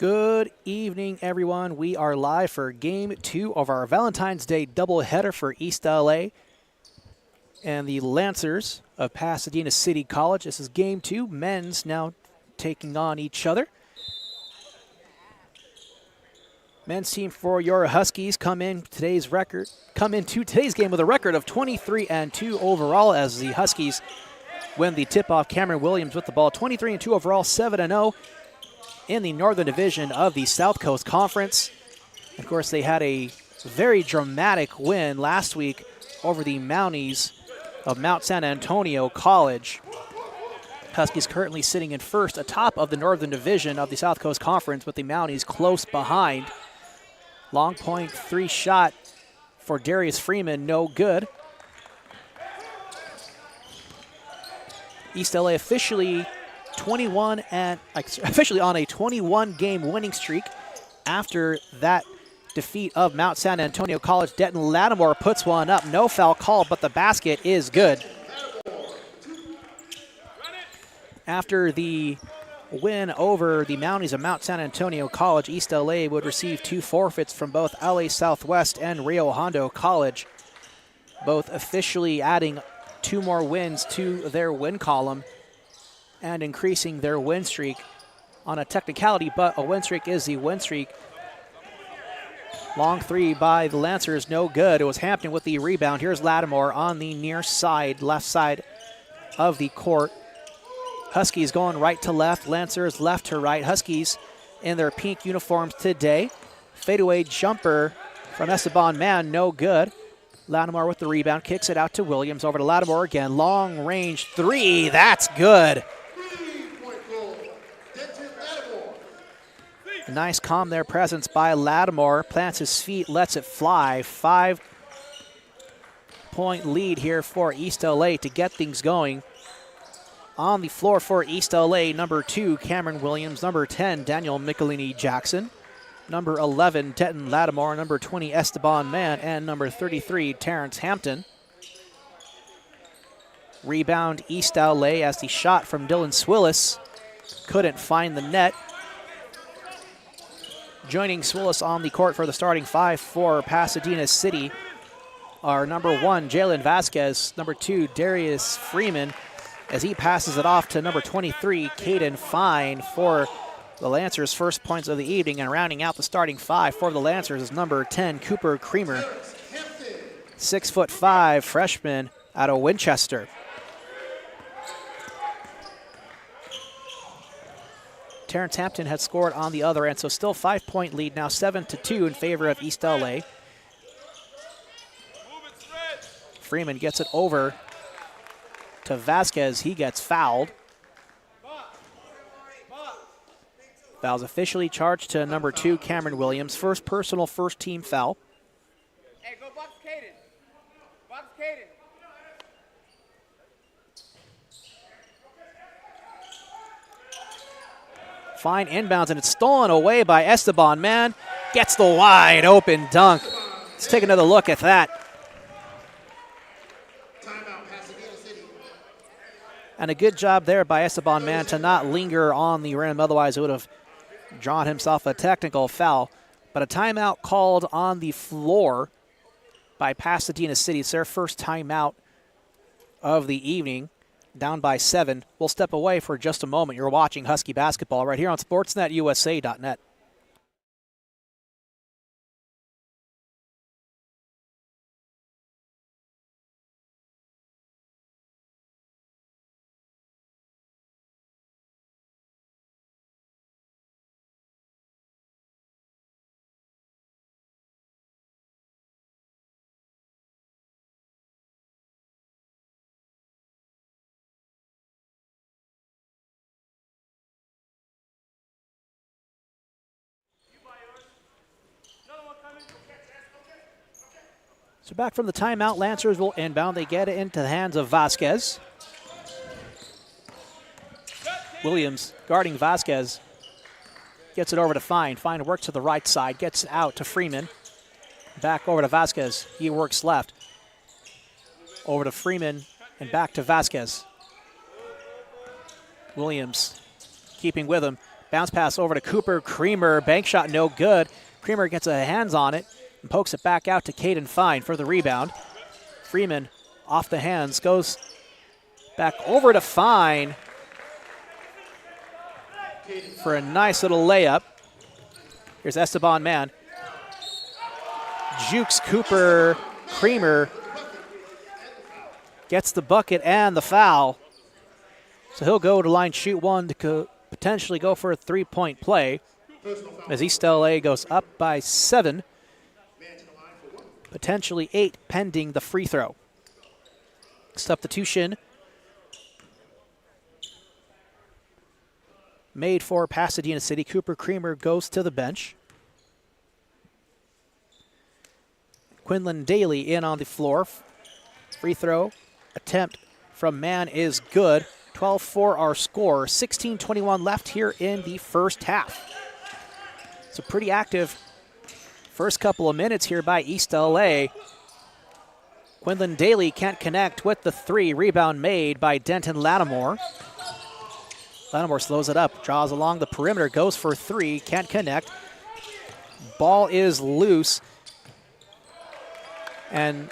Good evening, everyone. We are live for Game 2 of our Valentine's Day doubleheader for East LA and the Lancers of Pasadena City College. This is Game 2. Men's now taking on each other. Men's team for your Huskies come into today's game with a record of 23-2 overall as the Huskies win the tip-off. Cameron Williams with the ball, 23-2 overall, 7-0 in the Northern Division of the South Coast Conference. Of course, they had a very dramatic win last week over the Mounties of Mount San Antonio College. Huskies currently sitting in first atop of the Northern Division of the South Coast Conference, with the Mounties close behind. Long point three shot for Darius Freeman, no good. East LA officially on a 21-game winning streak after that defeat of Mount San Antonio College. Denton Lattimore puts one up. No foul call, but the basket is good. After the win over the Mounties of Mount San Antonio College, East LA would receive 2 forfeits from both LA Southwest and Rio Hondo College, both officially adding 2 more wins to their win column and increasing their win streak on a technicality, but a win streak is the win streak. Long three by the Lancers, no good. It was Hampton with the rebound. Here's Lattimore on the near side, left side of the court. Huskies going right to left, Lancers left to right. Huskies in their pink uniforms today. Fadeaway jumper from Esteban Mann, no good. Lattimore with the rebound, kicks it out to Williams, over to Lattimore again. Long range three, that's good. A nice calm there presence by Lattimore. Plants his feet, lets it fly. 5-point lead here for East LA to get things going. On the floor for East LA, number 2, Cameron Williams. Number 10, Daniel Michelini-Jackson. Number 11, Denton Lattimore. Number 20, Esteban Mann. And number 33, Terrence Hampton. Rebound East LA as the shot from Dylan Swillis couldn't find the net. Joining Swillis on the court for the starting 5 for Pasadena City are number 1, Jalen Vasquez. Number 2, Darius Freeman, as he passes it off to number 23, Caden Fine, for the Lancers' first points of the evening. And rounding out the starting 5 for the Lancers is number 10, Cooper Creamer, 6'5" freshman out of Winchester. Terrence Hampton had scored on the other end, so still 5-point lead now, 7-2 in favor of East LA. Freeman gets it over to Vasquez. He gets fouled. Foul's officially charged to number 2, Cameron Williams. First personal, first team foul. Hey, go box Caden. Box Caden. Fine inbounds, and it's stolen away by Esteban Mann. Gets the wide open dunk. Let's take another look at that. And a good job there by Esteban Mann to not linger on the rim. Otherwise, it would have drawn himself a technical foul. But a timeout called on the floor by Pasadena City. It's their first timeout of the evening, down by 7. We'll step away for just a moment. You're watching Husky basketball right here on SportsNetUSA.net. So back from the timeout, Lancers will inbound. They get it into the hands of Vasquez. Williams guarding Vasquez. Gets it over to Fine. Fine works to the right side. Gets it out to Freeman. Back over to Vasquez. He works left. Over to Freeman and back to Vasquez. Williams keeping with him. Bounce pass over to Cooper Creamer. Bank shot no good. Creamer gets a hands on it and pokes it back out to Caden Fine for the rebound. Freeman off the hands, goes back over to Fine for a nice little layup. Here's Esteban Man. Jukes Cooper Creamer. Gets the bucket and the foul. So he'll go to line shoot one to potentially go for a three-point play as East LA goes up by 7, potentially 8 pending the free throw. Substitution made for Pasadena City. Cooper Creamer goes to the bench. Quinlan Daly in on the floor. Free throw attempt from Man is good. 12-4 our score. 16:21 left here in the first half. It's a pretty active first couple of minutes here by East LA. Quinlan Daly can't connect with the 3. Rebound made by Denton Lattimore. Lattimore slows it up, draws along the perimeter, goes for 3, can't connect. Ball is loose. And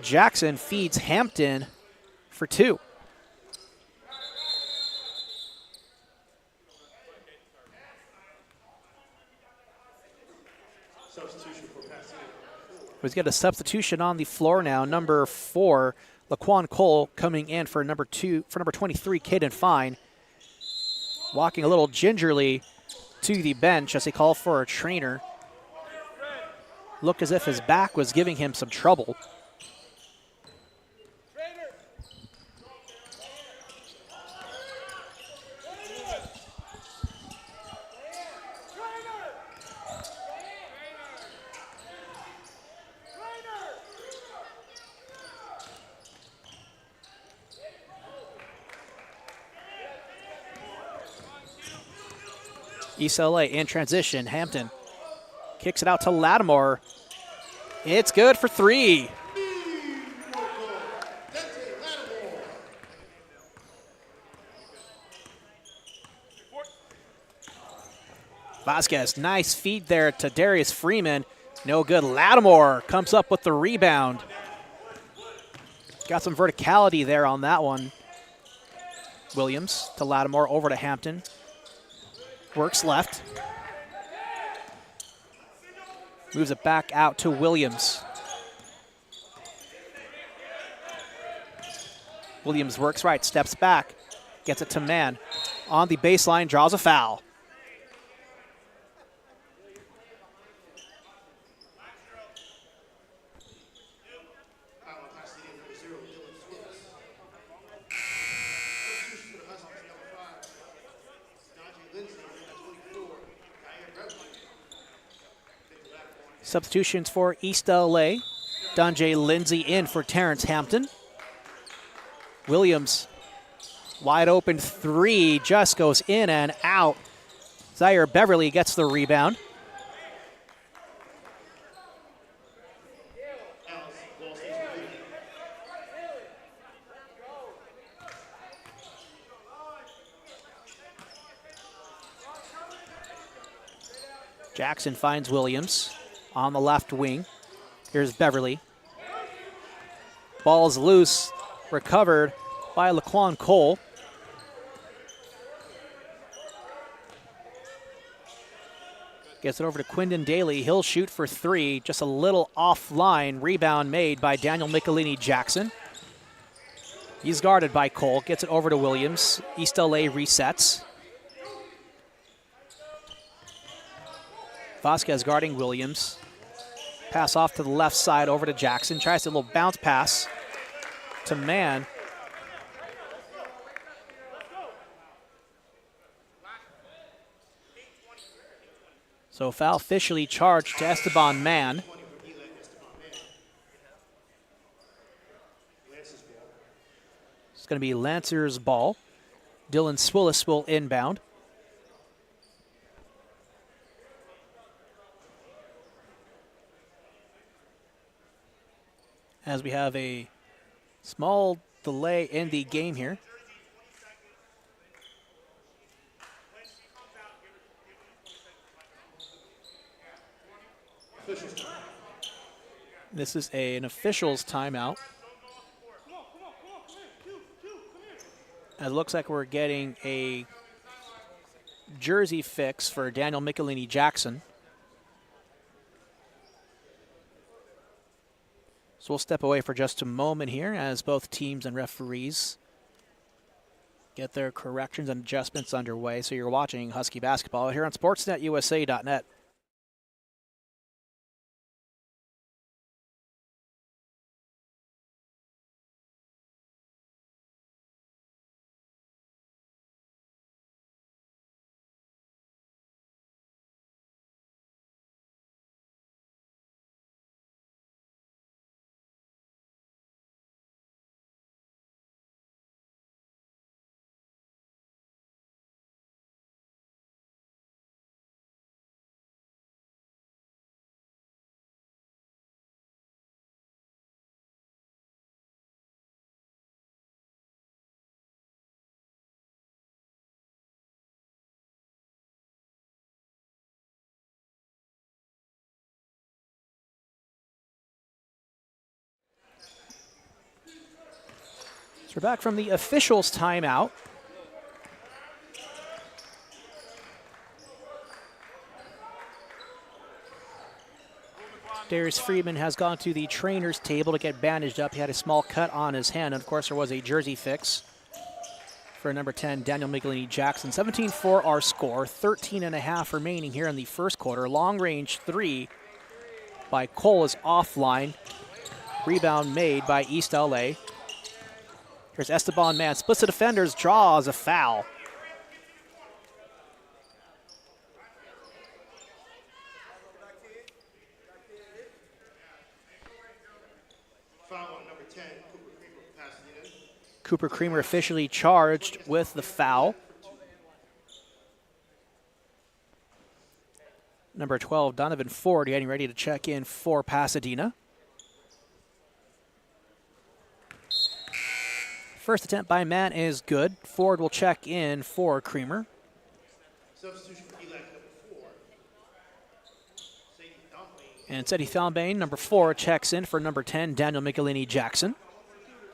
Jackson feeds Hampton for 2. He's got a substitution on the floor now. Number 4, Laquan Cole coming in for number 23, Caden Fine. Walking a little gingerly to the bench as they call for a trainer. Looked as if his back was giving him some trouble. East LA in transition. Hampton kicks it out to Lattimore. It's good for 3. Vasquez, nice feed there to Darius Freeman. No good. Lattimore comes up with the rebound. Got some verticality there on that one. Williams to Lattimore, over to Hampton. Works left. Moves it back out to Williams. Williams works right, steps back, gets it to Man. On the baseline, draws a foul. Substitutions for East LA. Donjay Lindsay in for Terrence Hampton. Williams, wide open 3, just goes in and out. Zaire Beverly gets the rebound. Jackson finds Williams on the left wing. Here's Beverly. Ball's loose, recovered by Laquan Cole. Gets it over to Quinton Daly. He'll shoot for 3, just a little offline. Rebound made by Daniel Michelini Jackson. He's guarded by Cole. Gets it over to Williams. East LA resets. Vasquez guarding Williams. Pass off to the left side over to Jackson. Tries a little bounce pass to Man. So foul officially charged to Esteban Man. It's going to be Lancers ball. Dylan Swillis will inbound. As we have a small delay in the game here. This is an official's timeout. It looks like we're getting a jersey fix for Daniel Michelini-Jackson. So we'll step away for just a moment here as both teams and referees get their corrections and adjustments underway. So you're watching Husky basketball here on SportsNetUSA.net. So we're back from the officials' timeout. Darius Friedman has gone to the trainer's table to get bandaged up. He had a small cut on his hand. And of course, there was a jersey fix for number 10, Daniel Michelini-Jackson. 17-4 our score, 13.5 remaining here in the first quarter. Long range three by Cole is offline. Rebound made by East LA. Here's Esteban Mann, splits the defenders, draws a foul. Cooper Creamer officially charged with the foul. Number 12, Donovan Ford, getting ready to check in for Pasadena. First attempt by Mann is good. Ford will check in for Creamer. Substitution for ELAC number 4. And Seti Thalbane, number 4, checks in for number 10, Daniel Michelini-Jackson.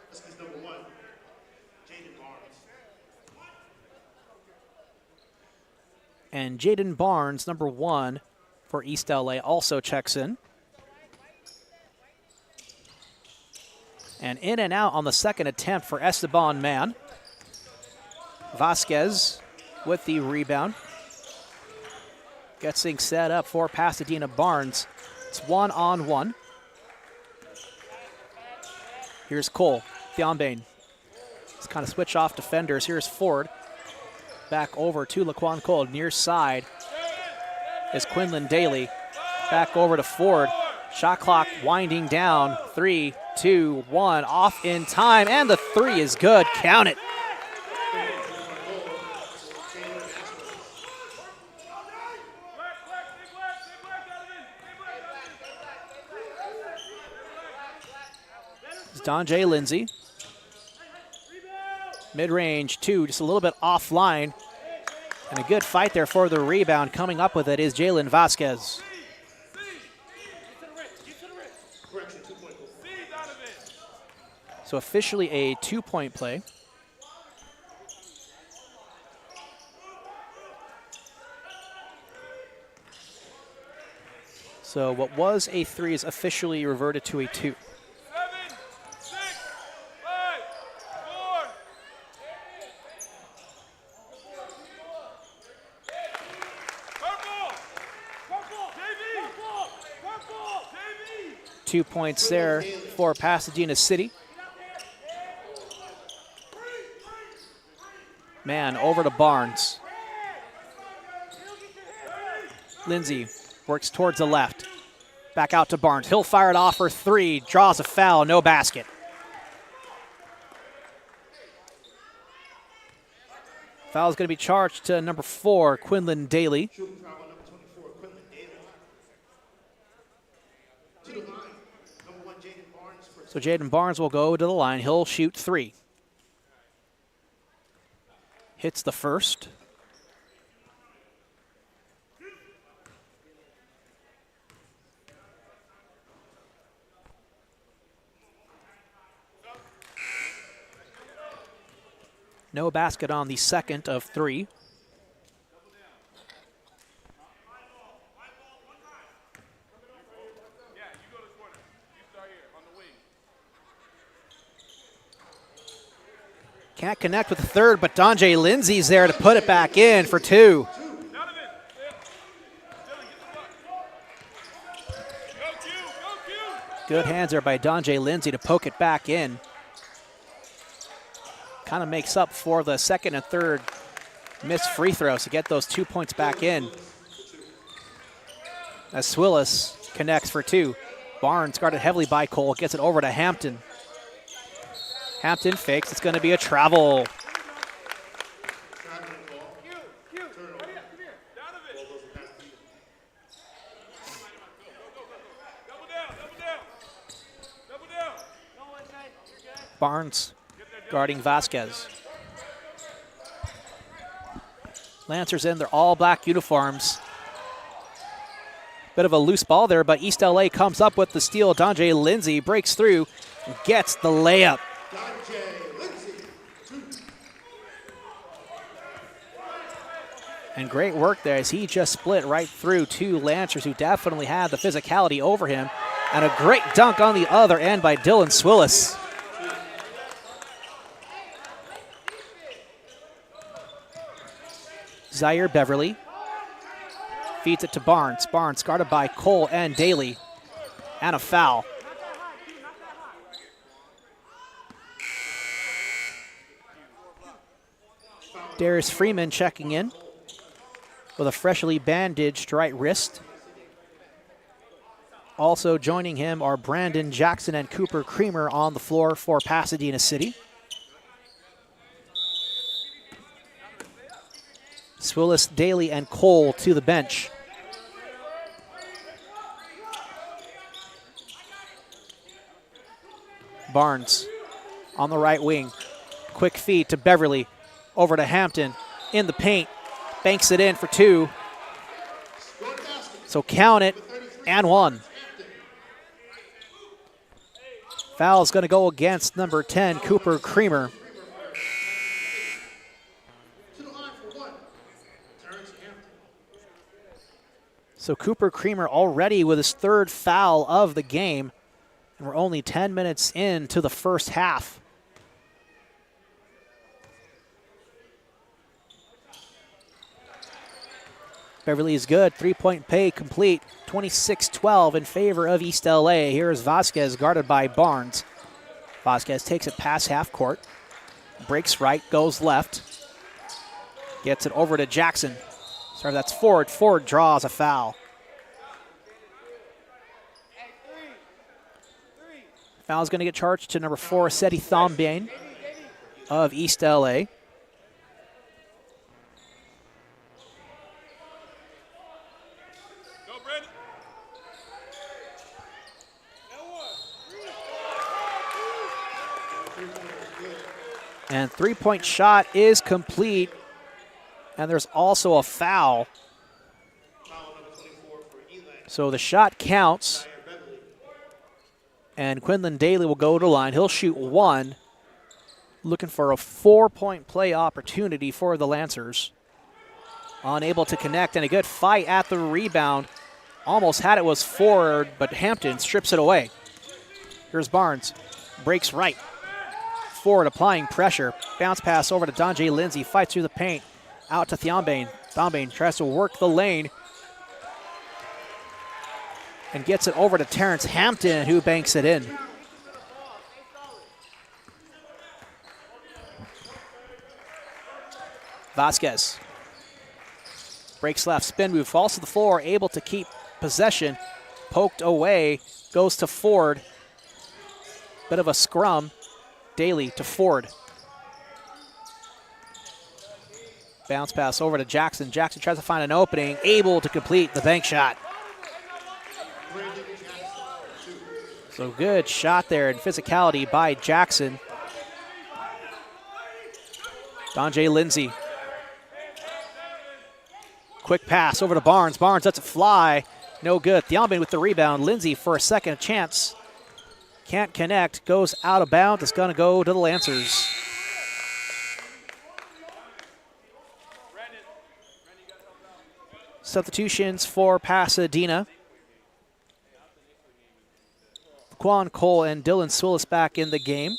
Huskies number 1, Jaden Barnes. And Jaden Barnes, number 1 for East LA, also checks in. And in and out on the second attempt for Esteban Mann. Vasquez with the rebound. Gets things set up for Pasadena Barnes. It's 1-on-1. Here's Cole, Thalbane. Let's kind of switch off defenders. Here's Ford. Back over to Laquan Cole. Near side is Quinlan Daly. Back over to Ford. Shot clock winding down. 3, 2, 1. Off in time, and the three is good. Count it. It's Donjay Lindsay. Mid-range 2, just a little bit offline. And a good fight there for the rebound. Coming up with it is Jalen Vasquez. So officially a 2-point play. So what was a 3 is officially reverted to a 2. 7, 6, 5, 4. Purple, JV. 2 points there for Pasadena City. Man, over to Barnes. Lindsay works towards the left. Back out to Barnes. He'll fire it off for 3. Draws a foul, no basket. Foul is going to be charged to number 4, Quinlan Daly. Shooting foul on number 24, Quinlan Daly. To the line, number 1, Jaden Barnes. So Jaden Barnes will go to the line. He'll shoot 3. Hits the first. No basket on the second of 3. Yeah, you go to the corner. You start here on the wing. Can't connect with the third, but Donjay Lindsay's there to put it back in for 2. Donovan, Dylan, get the buck. Go Q, go Q. Good hands there by Donjay Lindsay to poke it back in. Kind of makes up for the second and third missed free throws to get those 2 points back in. As Swillis connects for 2. Barnes guarded heavily by Cole, gets it over to Hampton. Hampton fakes, it's going to be a travel. Barnes guarding Vasquez. Lancers in their all black uniforms. Bit of a loose ball there, but East LA comes up with the steal. Donjay Lindsay breaks through and gets the layup. And great work there as he just split right through 2 Lancers who definitely had the physicality over him. And a great dunk on the other end by Dylan Swillis. Zaire Beverly feeds it to Barnes. Barnes guarded by Cole and Daly. And a foul. Darius Freeman checking in with a freshly bandaged right wrist. Also joining him are Brandon Jackson and Cooper Creamer on the floor for Pasadena City. Swillis, Daly, and Cole to the bench. Barnes on the right wing. Quick feed to Beverly. Over to Hampton in the paint. Banks it in for 2. So count it, and 1. Foul's going to go against number 10, Cooper Creamer. So Cooper Creamer already with his 3rd foul of the game. And we're only 10 minutes into the first half. Beverly is good. 3-point pay complete. 26-12 in favor of East LA. Here's Vasquez guarded by Barnes. Vasquez takes it past half court. Breaks right, goes left. Gets it over to Jackson. Sorry, that's Ford. Ford draws a foul. Foul's going to get charged to number 4, Seti Thombain of East LA. Go, Brandon. And 3-point shot is complete. And there's also a foul. So the shot counts. And Quinlan Daly will go to the line. He'll shoot 1. Looking for a 4-point play opportunity for the Lancers. Unable to connect, and a good fight at the rebound. Almost had it was Ford, but Hampton strips it away. Here's Barnes. Breaks right. Ford applying pressure. Bounce pass over to Donjay Lindsay. Fights through the paint. Out to Thombain. Thombain tries to work the lane. And gets it over to Terrence Hampton, who banks it in. Vasquez. Breaks left, spin move, falls to the floor, able to keep possession. Poked away, goes to Ford. Bit of a scrum. Daly to Ford. Bounce pass over to Jackson. Jackson tries to find an opening, able to complete the bank shot. So good shot there and physicality by Jackson. Donjay Lindsay. Quick pass over to Barnes. Barnes lets it fly. No good. Thombain with the rebound. Lindsay for a second chance. Can't connect. Goes out of bounds. It's going to go to the Lancers. Substitutions for Pasadena. Quan Cole and Dylan Swillis back in the game.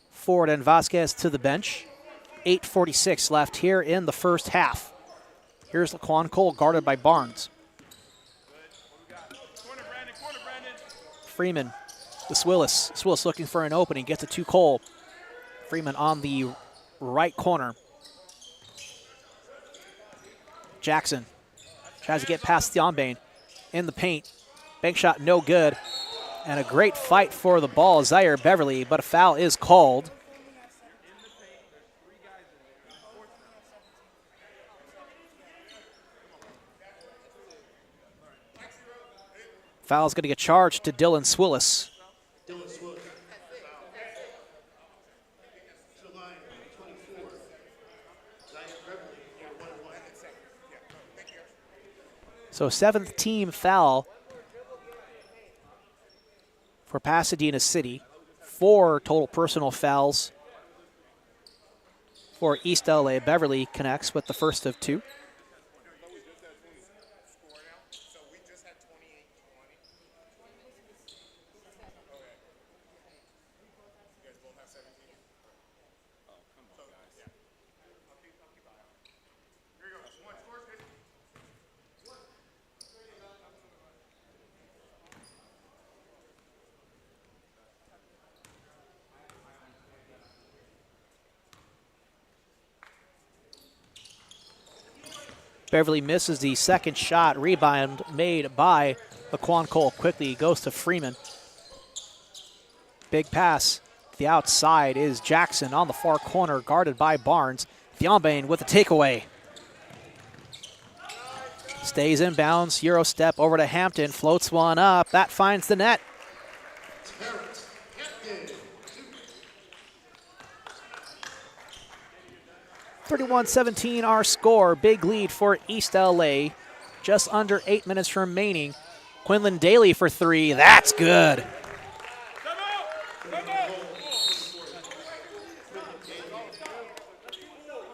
Ford and Vasquez to the bench. 8:46 left here in the first half. Here's Laquan Cole guarded by Barnes. Corner, Brandon. Freeman to Swillis. Swillis looking for an opening, gets it to Cole. Freeman on the right corner. Jackson tries to get past Thionbain in the paint. Bank shot no good. And a great fight for the ball, Zaire Beverly, but a foul is called. Foul's going to get charged to Dylan Swillis. Dylan Swillis. To the line, 24. Zaire Beverly, for 1-1. So 7th team foul for Pasadena City. 4 total personal fouls for East LA. Beverly connects with the first of 2. Beverly misses the second shot. Rebound made by Laquan Cole. Quickly goes to Freeman. Big pass. The outside is Jackson on the far corner, guarded by Barnes. Thionbain with the takeaway. Stays inbounds. Euro step over to Hampton. Floats one up. That finds the net. 31-17 our score. Big lead for East LA. Just under 8 minutes remaining. Quinlan Daly for 3. That's good.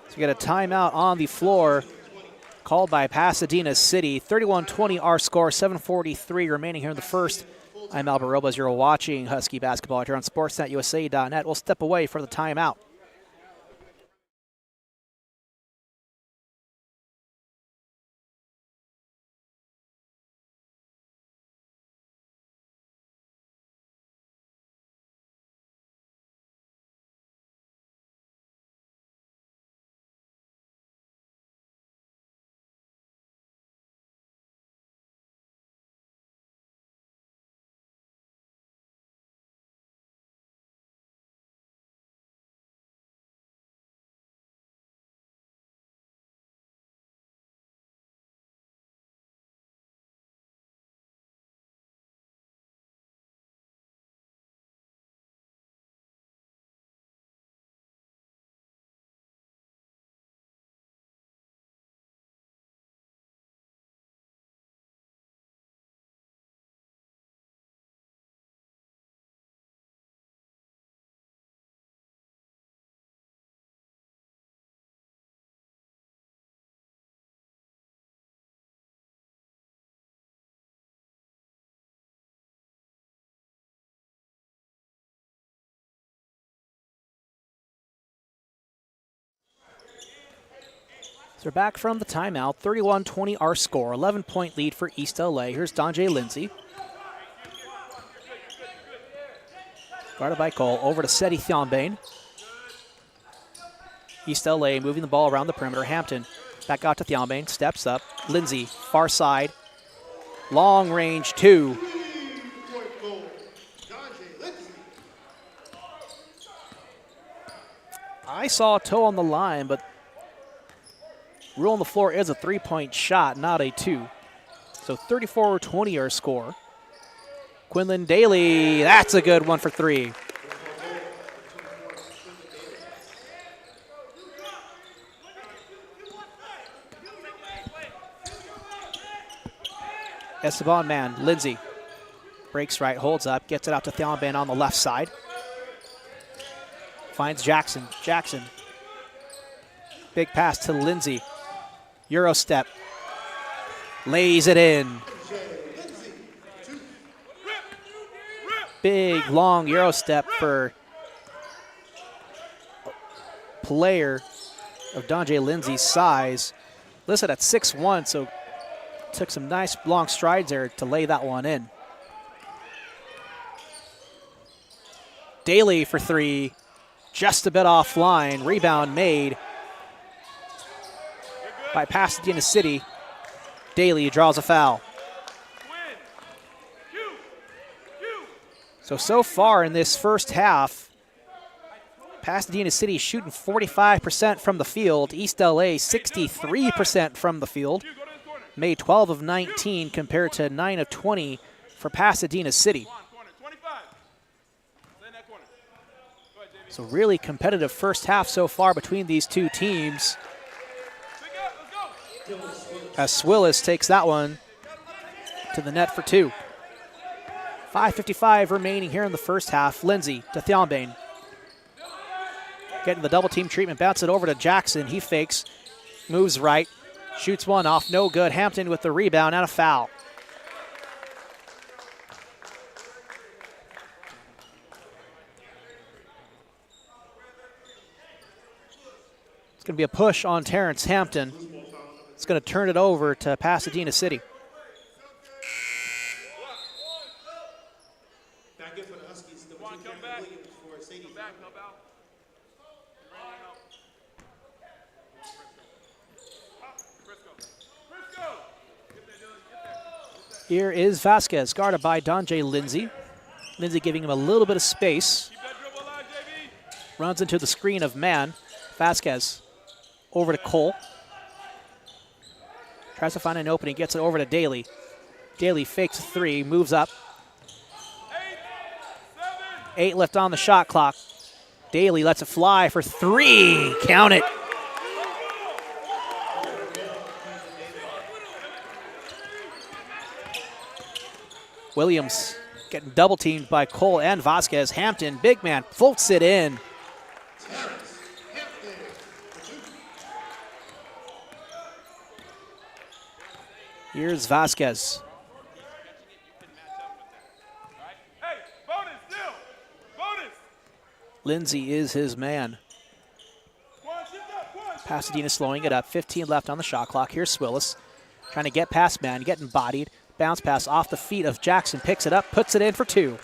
So we get a timeout on the floor called by Pasadena City. 31-20 our score. 7:43 remaining here in the first. I'm Albert Robles. You're watching Husky basketball here on SportsNetUSA.net. We'll step away for the timeout. So we're back from the timeout. 31-20 our score. 11-point lead for East LA. Here's Donjay Lindsay. Guarded by Cole. Over to Seti Thionbain. East LA moving the ball around the perimeter. Hampton back out to Thionbain. Steps up. Lindsay, far side. Long range 2. I saw a toe on the line, but rule on the floor is a 3-point shot, not a 2. So 34-20 our score. Quinlan Daly, that's a good one for 3. Esteban man, Lindsay. Breaks right, holds up, gets it out to Thionbain on the left side. Finds Jackson. Jackson. Big pass to Lindsay. Euro step. Lays it in. Big, long Euro step for player of Donjay Lindsay's size. Listed at 6'1", so took some nice long strides there to lay that one in. Daly for three, just a bit offline. Rebound made by Pasadena City. Daly draws a foul. So far in this first half, Pasadena City shooting 45% from the field. East LA 63% from the field. Made 12 of 19 compared to 9 of 20 for Pasadena City. So really competitive first half so far between these two teams. As Swillis takes that one to the net for two. 5:55 remaining here in the first half. Lindsay to Thiombane. Getting the double team treatment, bounce it over to Jackson. He fakes, moves right, shoots one off, no good. Hampton with the rebound and a foul. It's going to be a push on Terrence Hampton. It's going to turn it over to Pasadena City. Back in for the Huskies. Number 2, Cameron Williams for Sadie. Here is Vasquez, guarded by Donjay Lindsay. Lindsay giving him a little bit of space. Runs into the screen of man. Vasquez over to Cole. Tries to find an opening, gets it over to Daly. Daly fakes a three, moves up. 8 left on the shot clock. Daly lets it fly for three. Count it. Williams getting double teamed by Cole and Vasquez. Hampton, big man, floats it in. Here's Vasquez. Lindsay is his man. Pasadena slowing it up. 15 left on the shot clock. Here's Swillis trying to get past man, getting bodied. Bounce pass off the feet of Jackson. Picks it up, puts it in for two.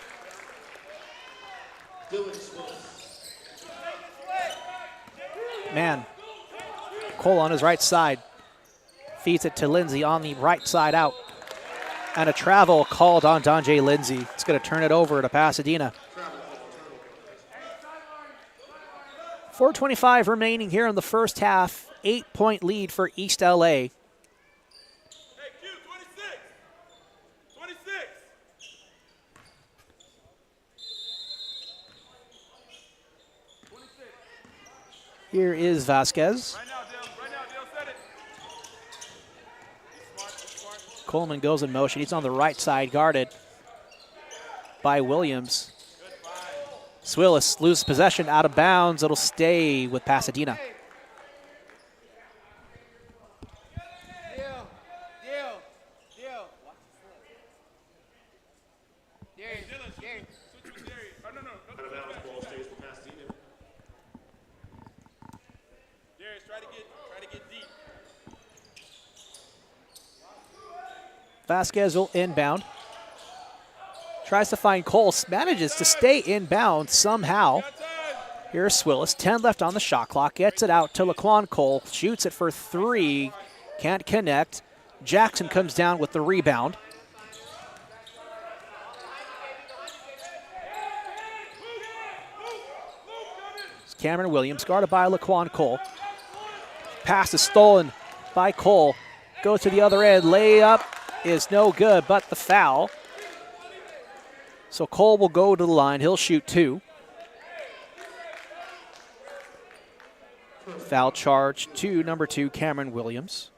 Man, Cole on his right side. Feeds it to Lindsay on the right side out. And a travel called on Donjay Lindsay. It's going to turn it over to Pasadena. 4:25 remaining here in the first half. 8-point lead for East LA. Here is Vasquez. Coleman goes in motion. He's on the right side, guarded by Williams. Swillis loses possession, out of bounds. It'll stay with Pasadena. Vasquez will inbound. Tries to find Cole, manages to stay inbound somehow. Here's Swillis, 10 left on the shot clock. Gets it out to Laquan Cole, shoots it for three, can't connect. Jackson comes down with the rebound. It's Cameron Williams, guarded by Laquan Cole. Pass is stolen by Cole. Goes to the other end, layup is no good, but the foul. So Cole will go to the line. He'll shoot two. Foul charge to number 2, Cameron Williams.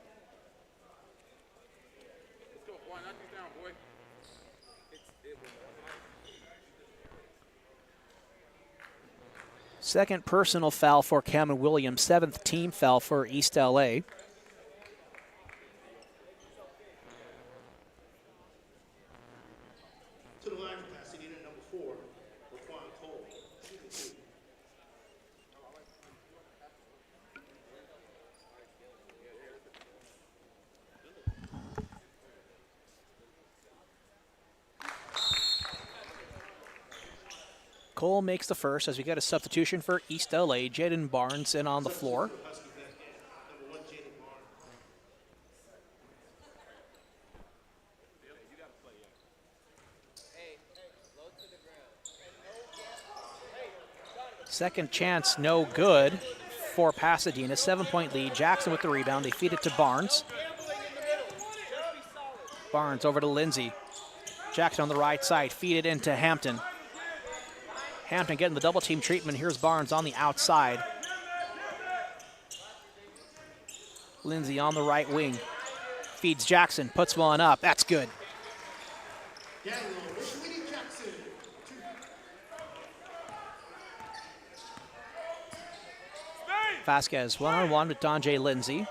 Second personal foul for Cameron Williams. 7th team foul for East LA. Cole makes the first as we get a substitution for East LA. Jaden Barnes in on the floor. Husky back in. Number 1, Jaden Barnes. Second chance, no good for Pasadena. 7-point lead. Jackson with the rebound. They feed it to Barnes. Barnes over to Lindsay. Jackson on the right side. Feed it into Hampton. Hampton getting the double team treatment. Here's Barnes on the outside. Lindsay on the right wing. Feeds Jackson. Puts one up. That's good. Daniel Winnie Jackson. 2. Vasquez one-on-one with Donjay Lindsay.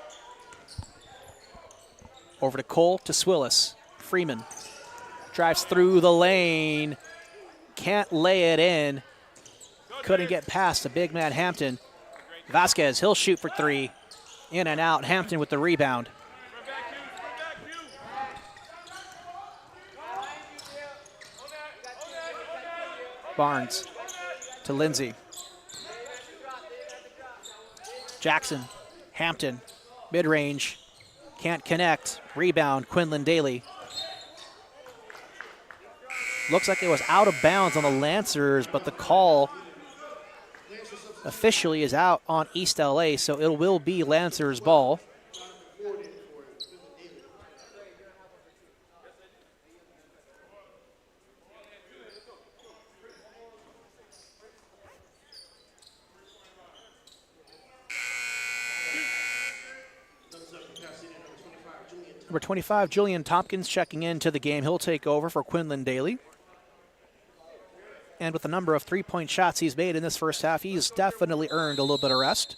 Over to Cole to Swillis. Freeman drives through the lane. Can't lay it in. Couldn't get past the big man Hampton. Vasquez, he'll shoot for 3. In and out. Hampton with the rebound. Barnes to Lindsay. Jackson, Hampton, mid-range. Can't connect. Rebound, Quinlan Daly. Looks like it was out of bounds on the Lancers, but the call officially is out on East LA, so it will be Lancers ball. Number 25, Julian Tompkins checking into the game. He'll take over for Quinlan Daly. And with the number of three-point shots he's made in this first half, he's definitely earned a little bit of rest.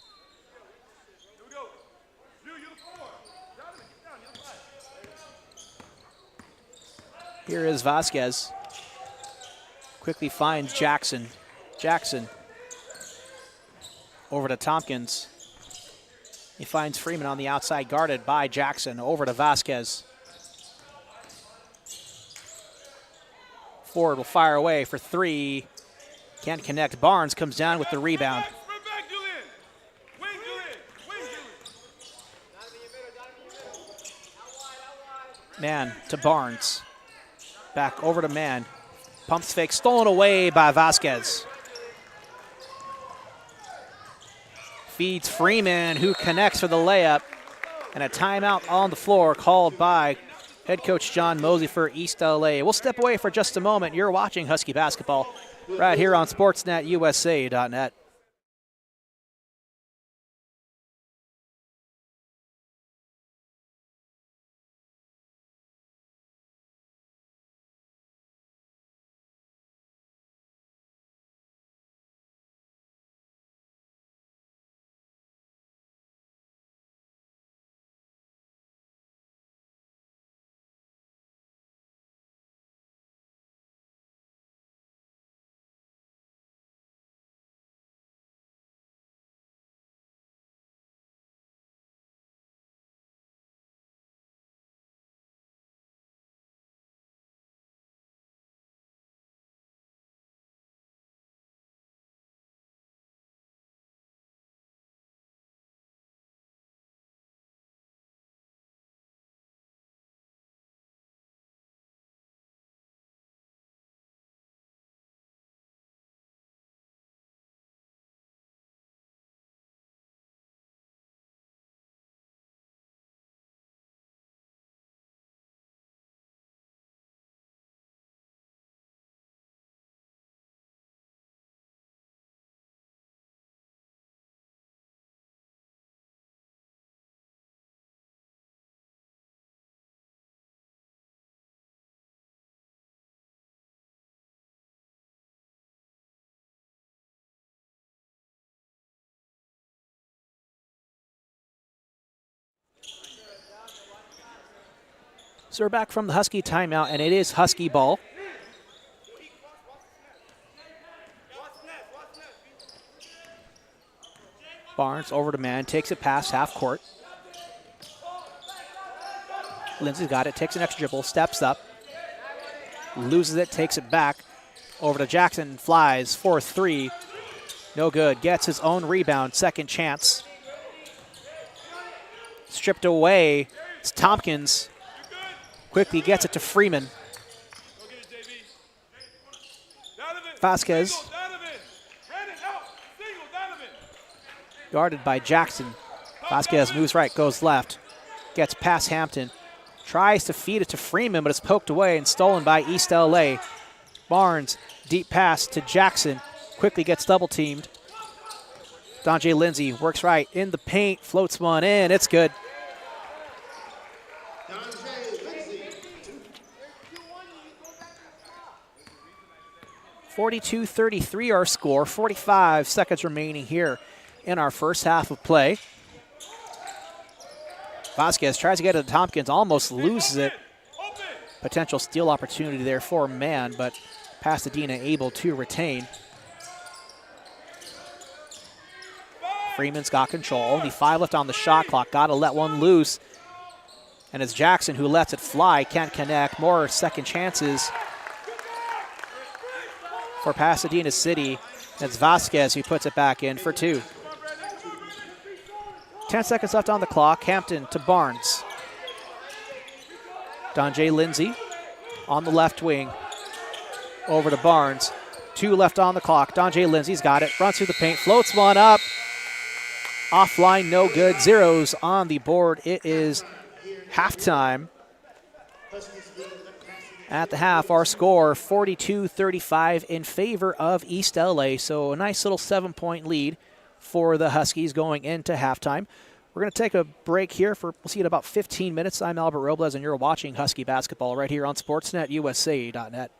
Here is Vasquez. Quickly finds Jackson. Jackson over to Tompkins. He finds Freeman on the outside, guarded by Jackson. Over to Vasquez. Ford will fire away for 3. Can't connect. Barnes comes down with the rebound. Man to Barnes. Back over to Man. Pumps fake, stolen away by Vasquez. Feeds Freeman, who connects for the layup. And a timeout on the floor called by head coach John Mosey for East LA. We'll step away for just a moment. You're watching Husky basketball right here on SportsNetUSA.net. So we're back from the Husky timeout, and it is Husky ball. Barnes over to Man, takes it past half court. Lindsay's got it, takes an extra dribble, steps up, loses it, takes it back Over to Jackson, flies for 3. No good. Gets his own rebound. Second chance. Stripped away. It's Tompkins. Quickly gets it to Freeman. Go get it, JV. Donovan. Vasquez. Single, Donovan. Brandon, out. Single, Donovan. Guarded by Jackson. Vasquez moves right, goes left. Gets past Hampton. Tries to feed it to Freeman, but it's poked away and stolen by East LA. Barnes, deep pass to Jackson. Quickly gets double teamed. Donjay Lindsay works right in the paint, floats one in. It's good. Donjay Lindsay. 42-33 our score. 45 seconds remaining here in our first half of play. Vasquez tries to get it to Tompkins, almost loses it. Open. Potential steal opportunity there for man, but Pasadena able to retain. Freeman's got control. Only 5 left on the shot clock. Got to let one loose. And it's Jackson who lets it fly. Can't connect. More second chances for Pasadena City. It's Vasquez who puts it back in for 2. 10 seconds left on the clock. Hampton to Barnes. Donjay Lindsay on the left wing. Over to Barnes. 2 left on the clock. Donjay Lindsay's got it. Runs through the paint. Floats one up. Offline, no good. Zeros on the board. It is halftime. At the half, our score 42-35 in favor of East LA. So a nice little 7-point lead for the Huskies going into halftime. We're going to take a break here. We'll see you in about 15 minutes. I'm Albert Robles, and you're watching Husky basketball right here on SportsNetUSA.net.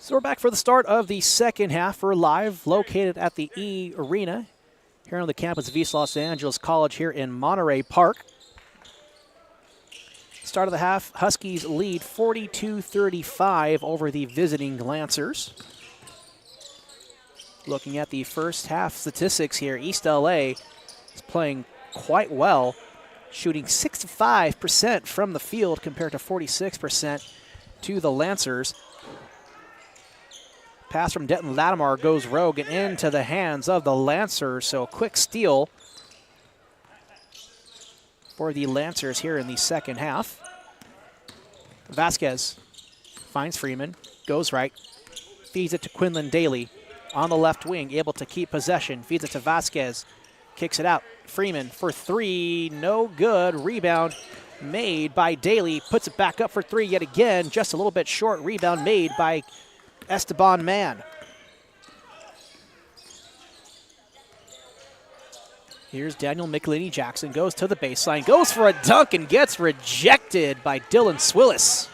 So we're back for the start of the second half. We're live, located at the E-Rena here on the campus of East Los Angeles College here in Monterey Park. Start of the half, Huskies lead 42-35 over the visiting Lancers. Looking at the first half statistics here, East LA is playing quite well, shooting 65% from the field compared to 46% to the Lancers. Pass from Denton Lattimore goes rogue and into the hands of the Lancers, so a quick steal for the Lancers here in the second half. Vasquez finds Freeman, goes right, feeds it to Quinlan Daly on the left wing, able to keep possession, feeds it to Vasquez, kicks it out. Freeman for three, no good. Rebound made by Daly, puts it back up for three yet again, just a little bit short. Rebound made by Esteban Mann. Here's Daniel McElhinney Jackson, goes to the baseline, goes for a dunk and gets rejected by Dylan Swillis.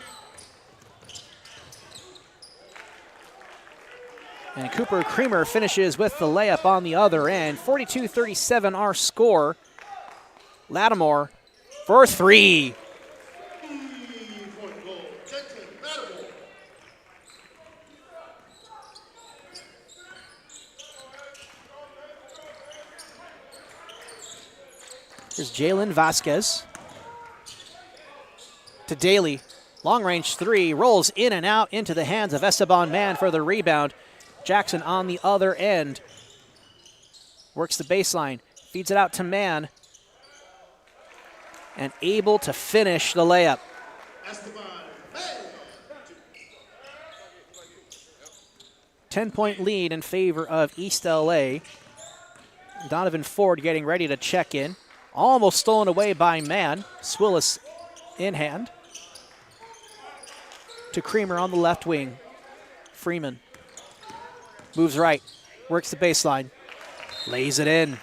And Cooper Creamer finishes with the layup on the other end. 42-37 our score. Lattimore for three. Here's Jalen Vasquez to Daly. Long range three, rolls in and out into the hands of Esteban Mann for the rebound. Jackson on the other end. Works the baseline, feeds it out to Mann. And able to finish the layup. 10-point lead in favor of East LA. Donovan Ford getting ready to check in. Almost stolen away by Mann. Swillis in hand. To Creamer on the left wing. Freeman moves right, works the baseline, lays it in.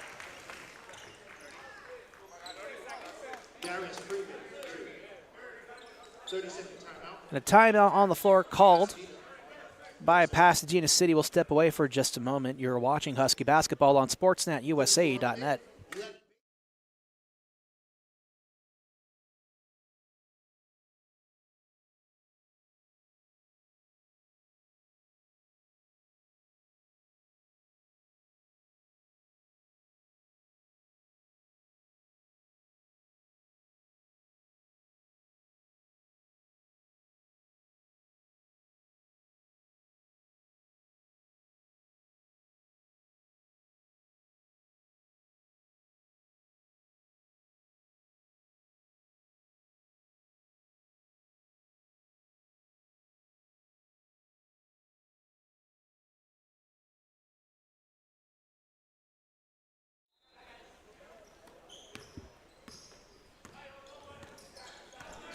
And a timeout on the floor called by Pasadena City. We'll step away for just a moment. You're watching Husky basketball on SportsNetUSA.net.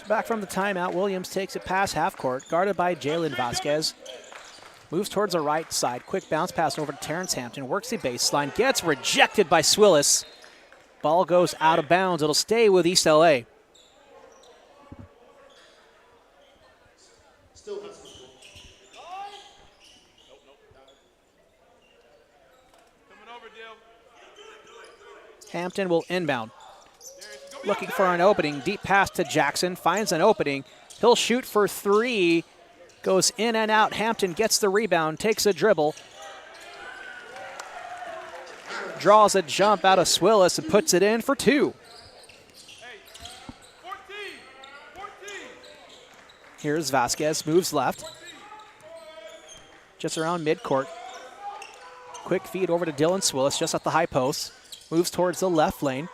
Back from the timeout, Williams takes it past half court, guarded by Jalen Vasquez. Moves towards the right side, quick bounce pass over to Terrence Hampton, works the baseline, gets rejected by Swillis. Ball goes out of bounds. It'll stay with East LA. Hampton will inbound. Looking for an opening, deep pass to Jackson, finds an opening. He'll shoot for three, goes in and out. Hampton gets the rebound, takes a dribble. Draws a jump out of Swillis and puts it in for two. Here's Vasquez, moves left. Just around midcourt. Quick feed over to Dylan Swillis, just at the high post. Moves towards the left lane.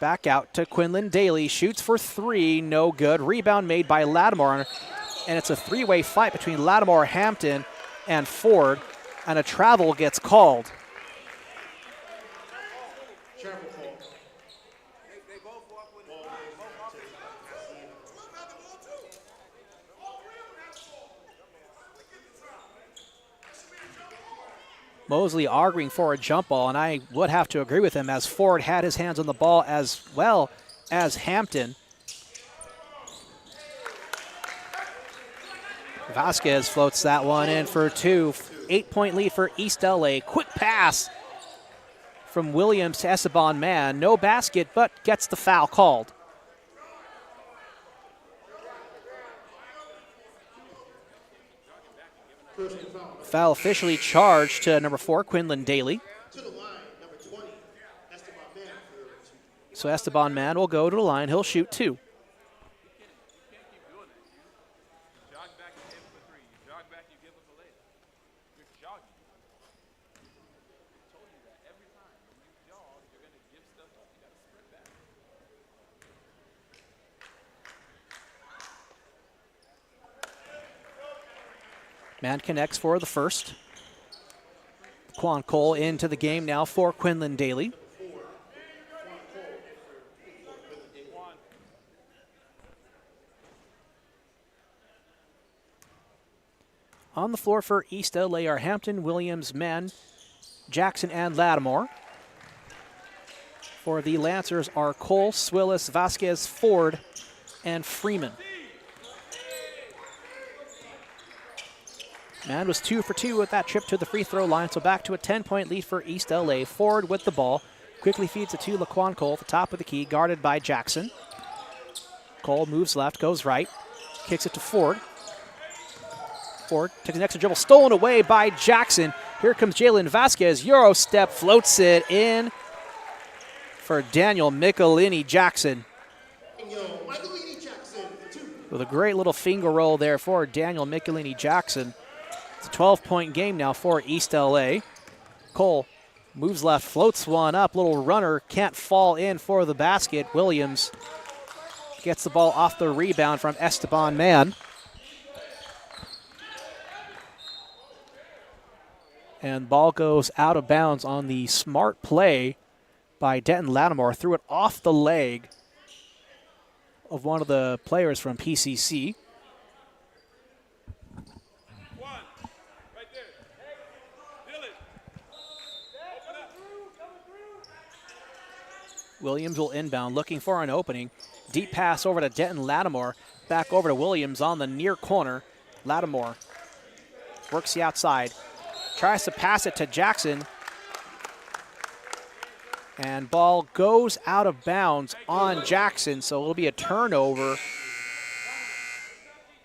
Back out to Quinlan Daly, shoots for three, no good. Rebound made by Lattimore, and it's a three-way fight between Lattimore, Hampton, and Ford, and a travel gets called. Mosley arguing for a jump ball, and I would have to agree with him as Ford had his hands on the ball as well as Hampton. Vasquez floats that one in for 2. 8-point lead for East LA. Quick pass from Williams to Esteban Mann. No basket, but gets the foul called. Foul officially charged to number 4, Quinlan Daly. To the line, number 20, Esteban Mann for 2. So Esteban Mann will go to the line. He'll shoot 2. Jog back, you give him a 3. You jog back, you give him a layup. You're jogging. I told you that every time. When you jog, you're going to give stuff up. You got to sprint back. Mann connects for the first. Quan Cole into the game now for Quinlan Daly. On the floor for East LA are Hampton, Williams, Mann, Jackson, and Lattimore. For the Lancers are Cole, Swillis, Vasquez, Ford, and Freeman. Mann was 2 for 2 with that trip to the free throw line, so back to a 10-point lead for East LA. Ford with the ball, quickly feeds it to Laquan Cole at the top of the key, guarded by Jackson. Cole moves left, goes right, kicks it to Ford. Ford takes the next dribble, stolen away by Jackson. Here comes Jalen Vasquez, Euro step, floats it in for Daniel Michelini Jackson. Michelini Jackson for 2. With a great little finger roll there for Daniel Michelini Jackson. It's a 12-point game now for East LA. Cole moves left, floats one up, little runner, can't fall in for the basket. Williams gets the ball off the rebound from Esteban Mann. And ball goes out of bounds on the smart play by Denton Lattimore. Threw it off the leg of one of the players from PCC. One. Right there. Dylan. Open up. Williams will inbound, looking for an opening. Deep pass over to Denton Lattimore. Back over to Williams on the near corner. Lattimore works the outside. Tries to pass it to Jackson. And ball goes out of bounds on Jackson, so it'll be a turnover.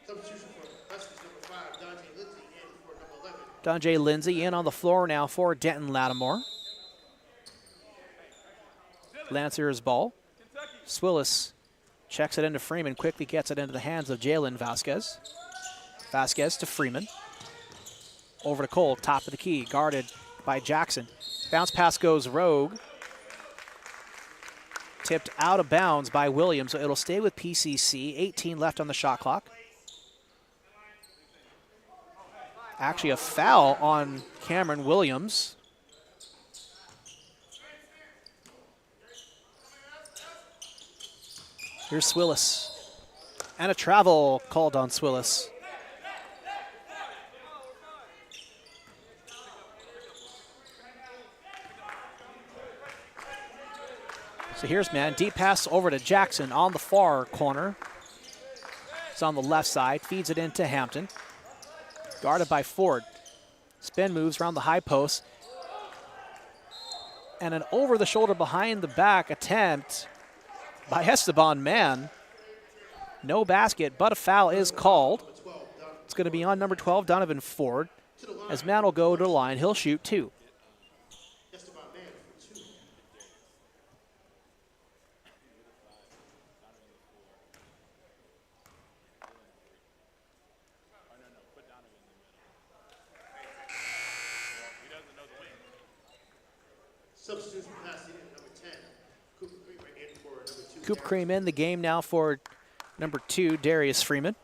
Substitution for Huskies number 5, Dante Lindsay in for number 11. Donjay Lindsay in on the floor now for Denton Lattimore. Lancers ball. Swillis checks it into Freeman, quickly gets it into the hands of Jalen Vasquez. Vasquez to Freeman. Over to Cole, top of the key, guarded by Jackson. Bounce pass goes rogue. Tipped out of bounds by Williams, so it'll stay with PCC. 18 left on the shot clock. Actually a foul on Cameron Williams. Here's Swillis. And a travel called on Swillis. So here's Mann, deep pass over to Jackson on the far corner. It's on the left side, feeds it into Hampton. Guarded by Ford. Spin moves around the high post. And an over the shoulder behind the back attempt by Esteban Mann. No basket, but a foul is called. It's going to be on number 12, Donovan Ford. As Mann will go to the line, he'll shoot 2. Esteban Mann for 2. Substitution for Pasadena number 10, Cooper Creamer in for number 2. Coop Cream in the game now for number 2, Darius Freeman.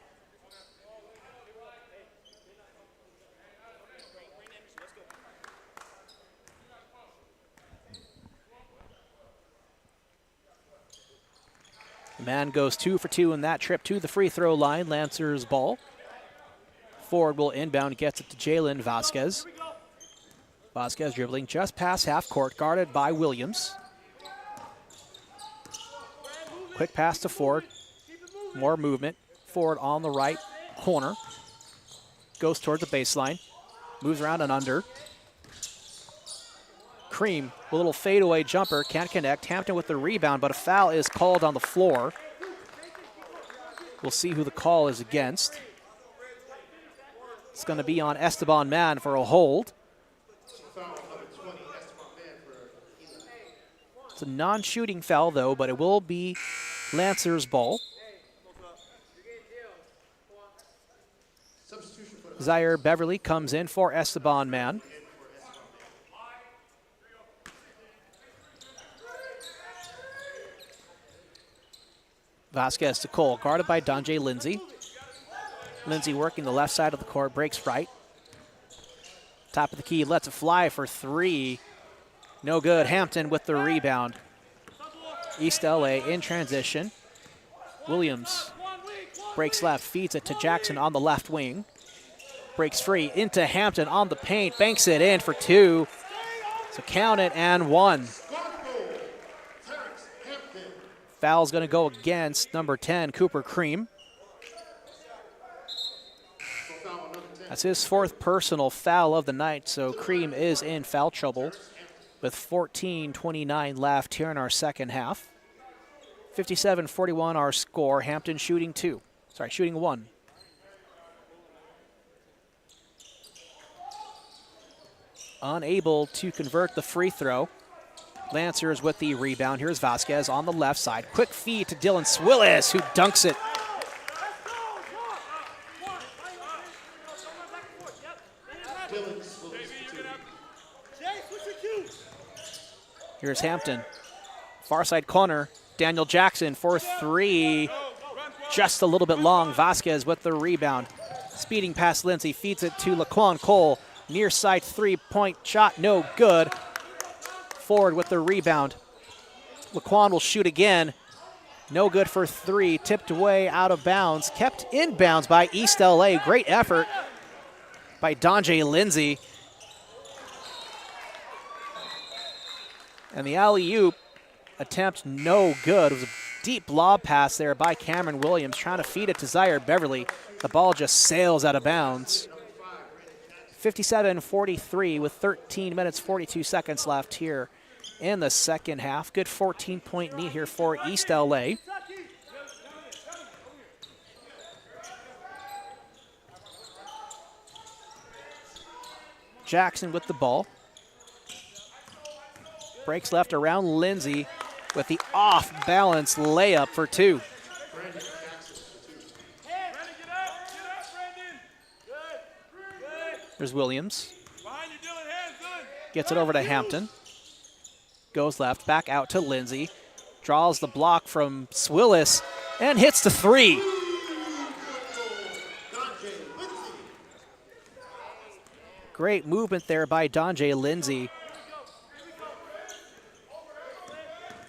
Mann goes 2 for 2 in that trip to the free throw line. Lancers ball. Ford will inbound, gets it to Jalen Vasquez. Vasquez dribbling just past half court, guarded by Williams. Quick pass to Ford. More movement. Ford on the right corner. Goes towards the baseline. Moves around and under. Cream, a little fadeaway jumper, can't connect. Hampton with the rebound, but a foul is called on the floor. We'll see who the call is against. It's going to be on Esteban Mann for a hold. It's a non-shooting foul, though, but it will be Lancers' ball. Zaire Beverly comes in for Esteban Mann. Vasquez to Cole, guarded by Donjay Lindsay. Lindsay working the left side of the court, breaks right. Top of the key, lets it fly for three. No good. Hampton with the rebound. East LA in transition. Williams breaks left, feeds it to Jackson on the left wing. Breaks free into Hampton on the paint, banks it in for two. So count it and one. Foul's going to go against number 10, Cooper Cream. That's his fourth personal foul of the night, so Cream is in foul trouble with 14:29 left here in our second half. 57-41 our score. Hampton shooting one. Unable to convert the free throw. Lancers with the rebound. Here's Vasquez on the left side. Quick feed to Dylan Swillis, who dunks it. Here's Hampton. Far side corner. Daniel Jackson for three. Just a little bit long. Vasquez with the rebound. Speeding past Lindsay. Feeds it to Laquan Cole. Near side three-point shot. No good. Forward with the rebound. Laquan will shoot again. No good for three. Tipped away out of bounds. Kept in bounds by East LA. Great effort by Donjay Lindsay. And the alley-oop attempt no good. It was a deep lob pass there by Cameron Williams trying to feed it to Zaire Beverly. The ball just sails out of bounds. 57-43 with 13 minutes, 42 seconds left here in the second half. Good 14-point lead here for East LA. Jackson with the ball. Breaks left around Lindsay with the off-balance layup for two. There's Williams. Gets it over to Hampton. Goes left, back out to Lindsay. Draws the block from Swillis and hits the three. Great movement there by Donjay Lindsay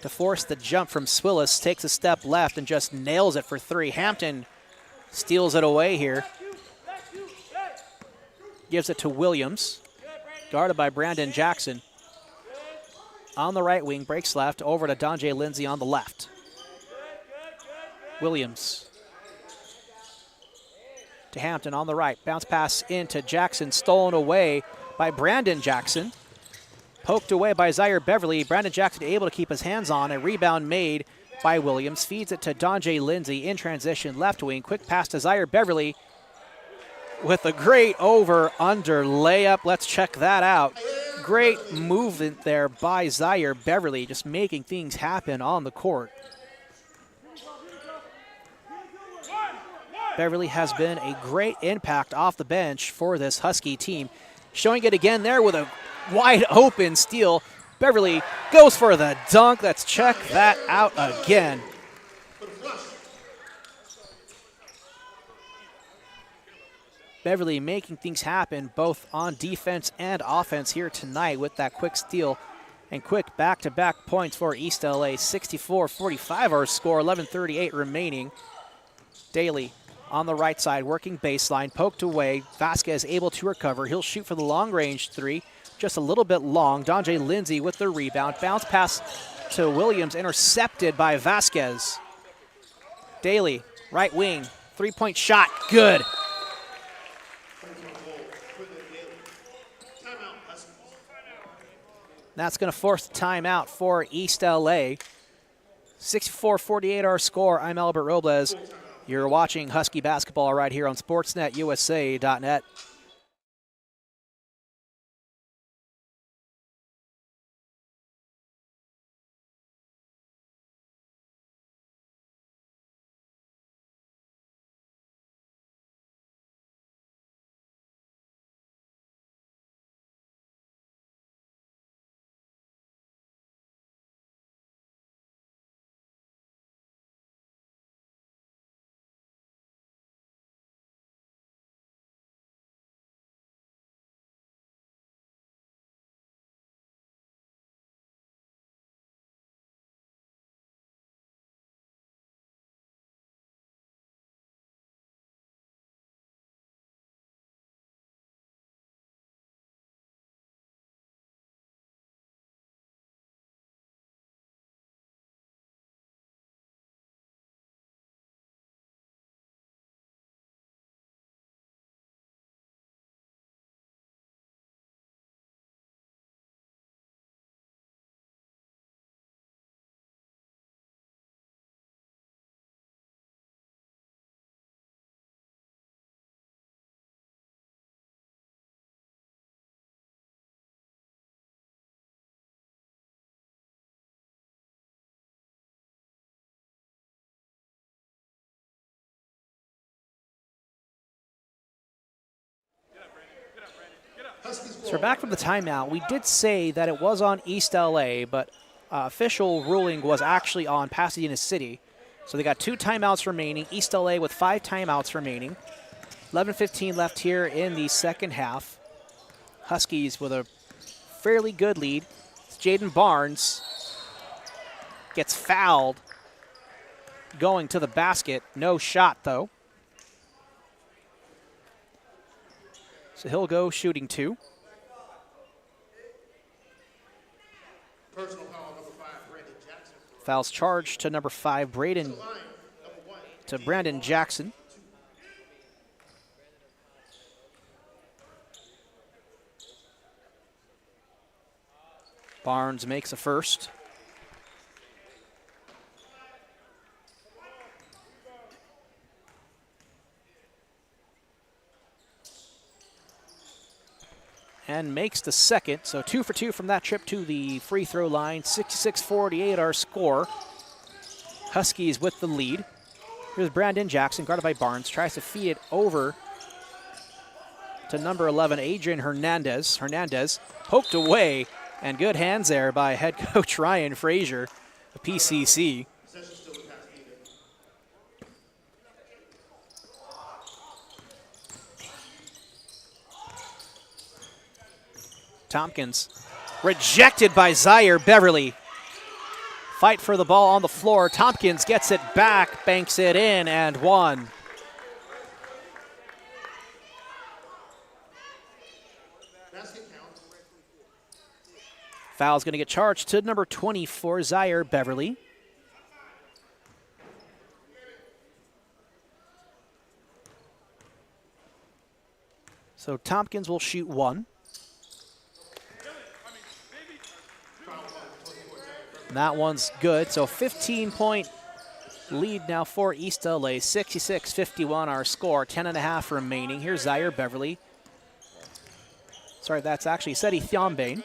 to force the jump from Swillis. Takes a step left and just nails it for three. Hampton steals it away here. Gives it to Williams, guarded by Brandon Jackson. On the right wing, breaks left, over to Donjay Lindsay on the left. Williams to Hampton on the right. Bounce pass into Jackson, stolen away by Brandon Jackson. Poked away by Zaire Beverly. Brandon Jackson able to keep his hands on. A rebound made by Williams. Feeds it to Donjay Lindsay in transition, left wing. Quick pass to Zaire Beverly with a great over-under layup. Let's check that out. Great movement there by Zaire Beverly, just making things happen on the court. Beverly has been a great impact off the bench for this Husky team. Showing it again there with a wide open steal. Beverly goes for the dunk. Let's check that out again. Beverly making things happen both on defense and offense here tonight with that quick steal and quick back-to-back points for East LA. 64-45 our score, 11:38 remaining. Daly on the right side, working baseline, poked away. Vasquez able to recover. He'll shoot for the long-range three, just a little bit long. Donjay Lindsay with the rebound. Bounce pass to Williams, intercepted by Vasquez. Daly, right wing, three-point shot, good. That's going to force the timeout for East LA. 64-48 our score. I'm Albert Robles. You're watching Husky basketball right here on SportsNetUSA.net. So we're back from the timeout. We did say that it was on East LA, but official ruling was actually on Pasadena City. So they got 2 timeouts remaining. East LA with 5 timeouts remaining. 11:15 left here in the second half. Huskies with a fairly good lead. It's Jaden Barnes gets fouled going to the basket. No shot, though. So he'll go shooting 2. Personal foul, number 5, Brandon Jackson. Fouls charged to number 5, Braden, Line, number 1. to Brandon Jackson. Barnes makes a first. And makes the second. So 2 for 2 from that trip to the free throw line. 66-48 our score. Huskies with the lead. Here's Brandon Jackson, guarded by Barnes. Tries to feed it over to number 11, Adrian Hernandez. Hernandez poked away, and good hands there by head coach Ryan Frazier, the PCC. Tompkins rejected by Zaire Beverly. Fight for the ball on the floor. Tompkins gets it back, banks it in, and one. Foul's going to get charged to number 24, Zaire Beverly. So Tompkins will shoot 1. And that one's good. So 15-point lead now for East LA. 66-51 our score. 10.5 remaining. Here's Zaire Beverly. Sorry, that's actually Seti Thiombane.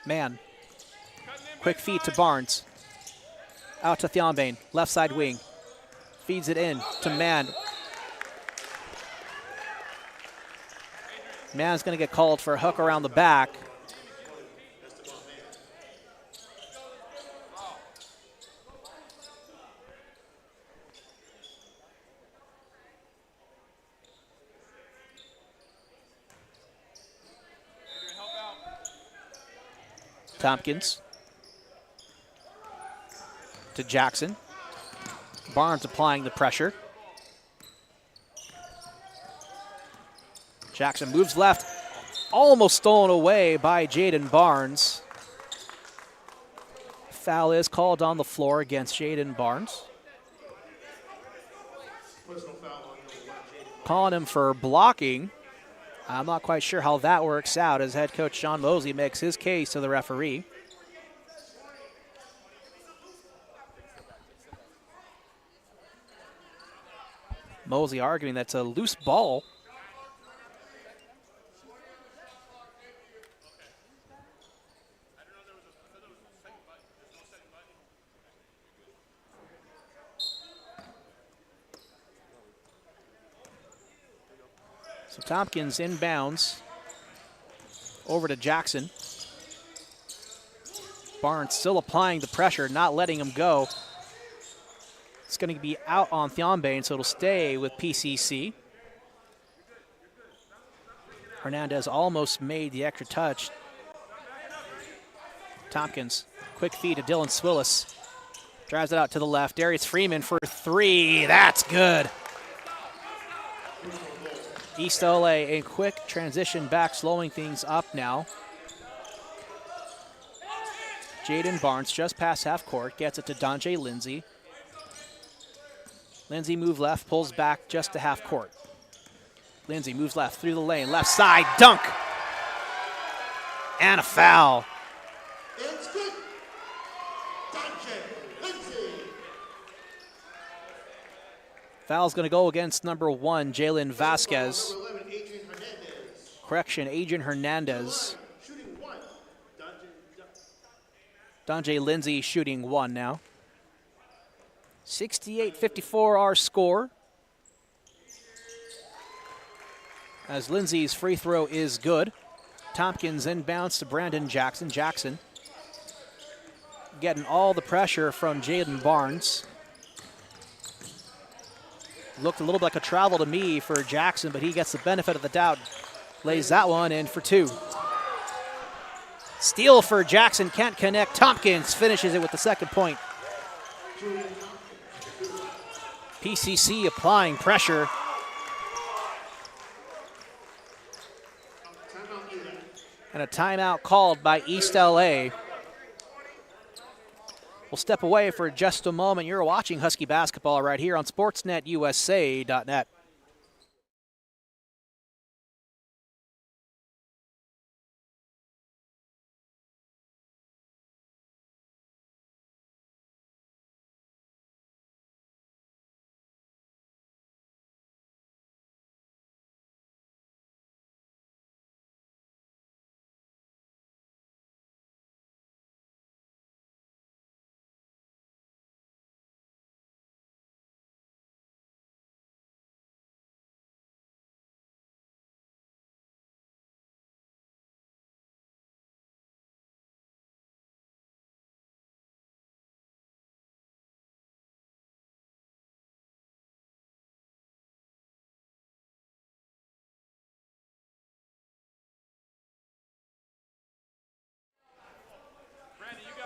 Man. Quick feed to Barnes. Out to Thiombane. Left side wing. Feeds it in to Mann. Mann's going to get called for a hook around the back. Tompkins to Jackson. Barnes applying the pressure. Jackson moves left, almost stolen away by Jaden Barnes. Foul is called on the floor against Jaden Barnes. Calling him for blocking. I'm not quite sure how that works out as head coach John Mosley makes his case to the referee. Mosley arguing that's a loose ball. So Tompkins inbounds over to Jackson. Barnes still applying the pressure, not letting him go. It's going to be out on Thionbane, so it'll stay with PCC. Hernandez almost made the extra touch. Tompkins, quick feed to Dylan Swillis. Drives it out to the left. Darius Freeman for three. That's good. East LA, a quick transition back, slowing things up now. Jaden Barnes just past half court, gets it to Donjay Lindsay. Lindsay moves left, pulls back just to half court. Lindsay moves left through the lane, left side, dunk. And a foul. It's good. Donjay Lindsay. Foul's going to go against number 1, Jalen Vasquez. Number 11, Adrian Hernandez. Correction, Adrian Hernandez. Shooting 1. Donjay Lindsay shooting 1 now. 68-54 our score. As Lindsay's free throw is good. Tompkins inbounds to Brandon Jackson. Jackson getting all the pressure from Jaden Barnes. Looked a little bit like a travel to me for Jackson, but he gets the benefit of the doubt. Lays that one in for 2. Steal for Jackson, can't connect. Tompkins finishes it with the second point. PCC applying pressure. And a timeout called by East LA. We'll step away for just a moment. You're watching Husky basketball right here on SportsNetUSA.net.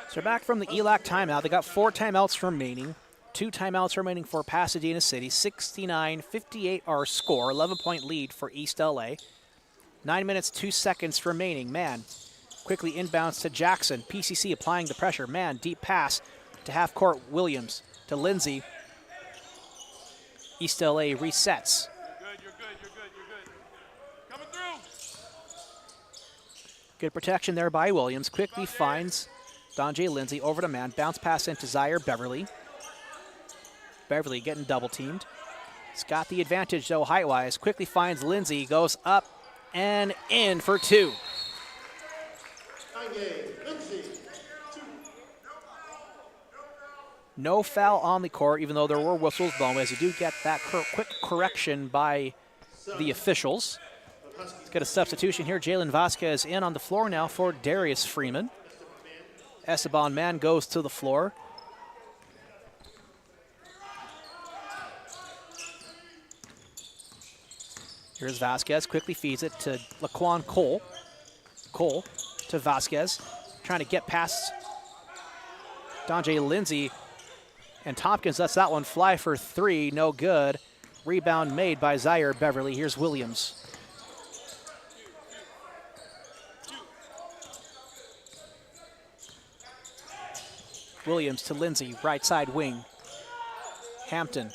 So back from the ELAC timeout. They got 4 timeouts remaining. 2 timeouts remaining for Pasadena City. 69-58 our score. 11-point lead for East LA. 9 minutes, 2 seconds remaining. Man quickly inbounds to Jackson. PCC applying the pressure. Man, deep pass to half court. Williams to Lindsay. East LA resets. You're good. Coming through. Good protection there by Williams. Quickly finds Donjay Lindsay over to man. Bounce pass into Zaire Beverly. Beverly getting double teamed. He's got the advantage though height-wise. Quickly finds Lindsay. Goes up and in for 2. No foul on the court, even though there were whistles blown, as you do get that quick correction by the officials. Let's get a substitution here. Jalen Vasquez in on the floor now for Darius Freeman. Esteban Man goes to the floor. Here's Vasquez, quickly feeds it to Laquan Cole. Cole to Vasquez, trying to get past Donjay Lindsay. And Tompkins lets that one fly for 3, no good. Rebound made by Zaire Beverly. Here's Williams. Williams to Lindsay, right side wing. Hampton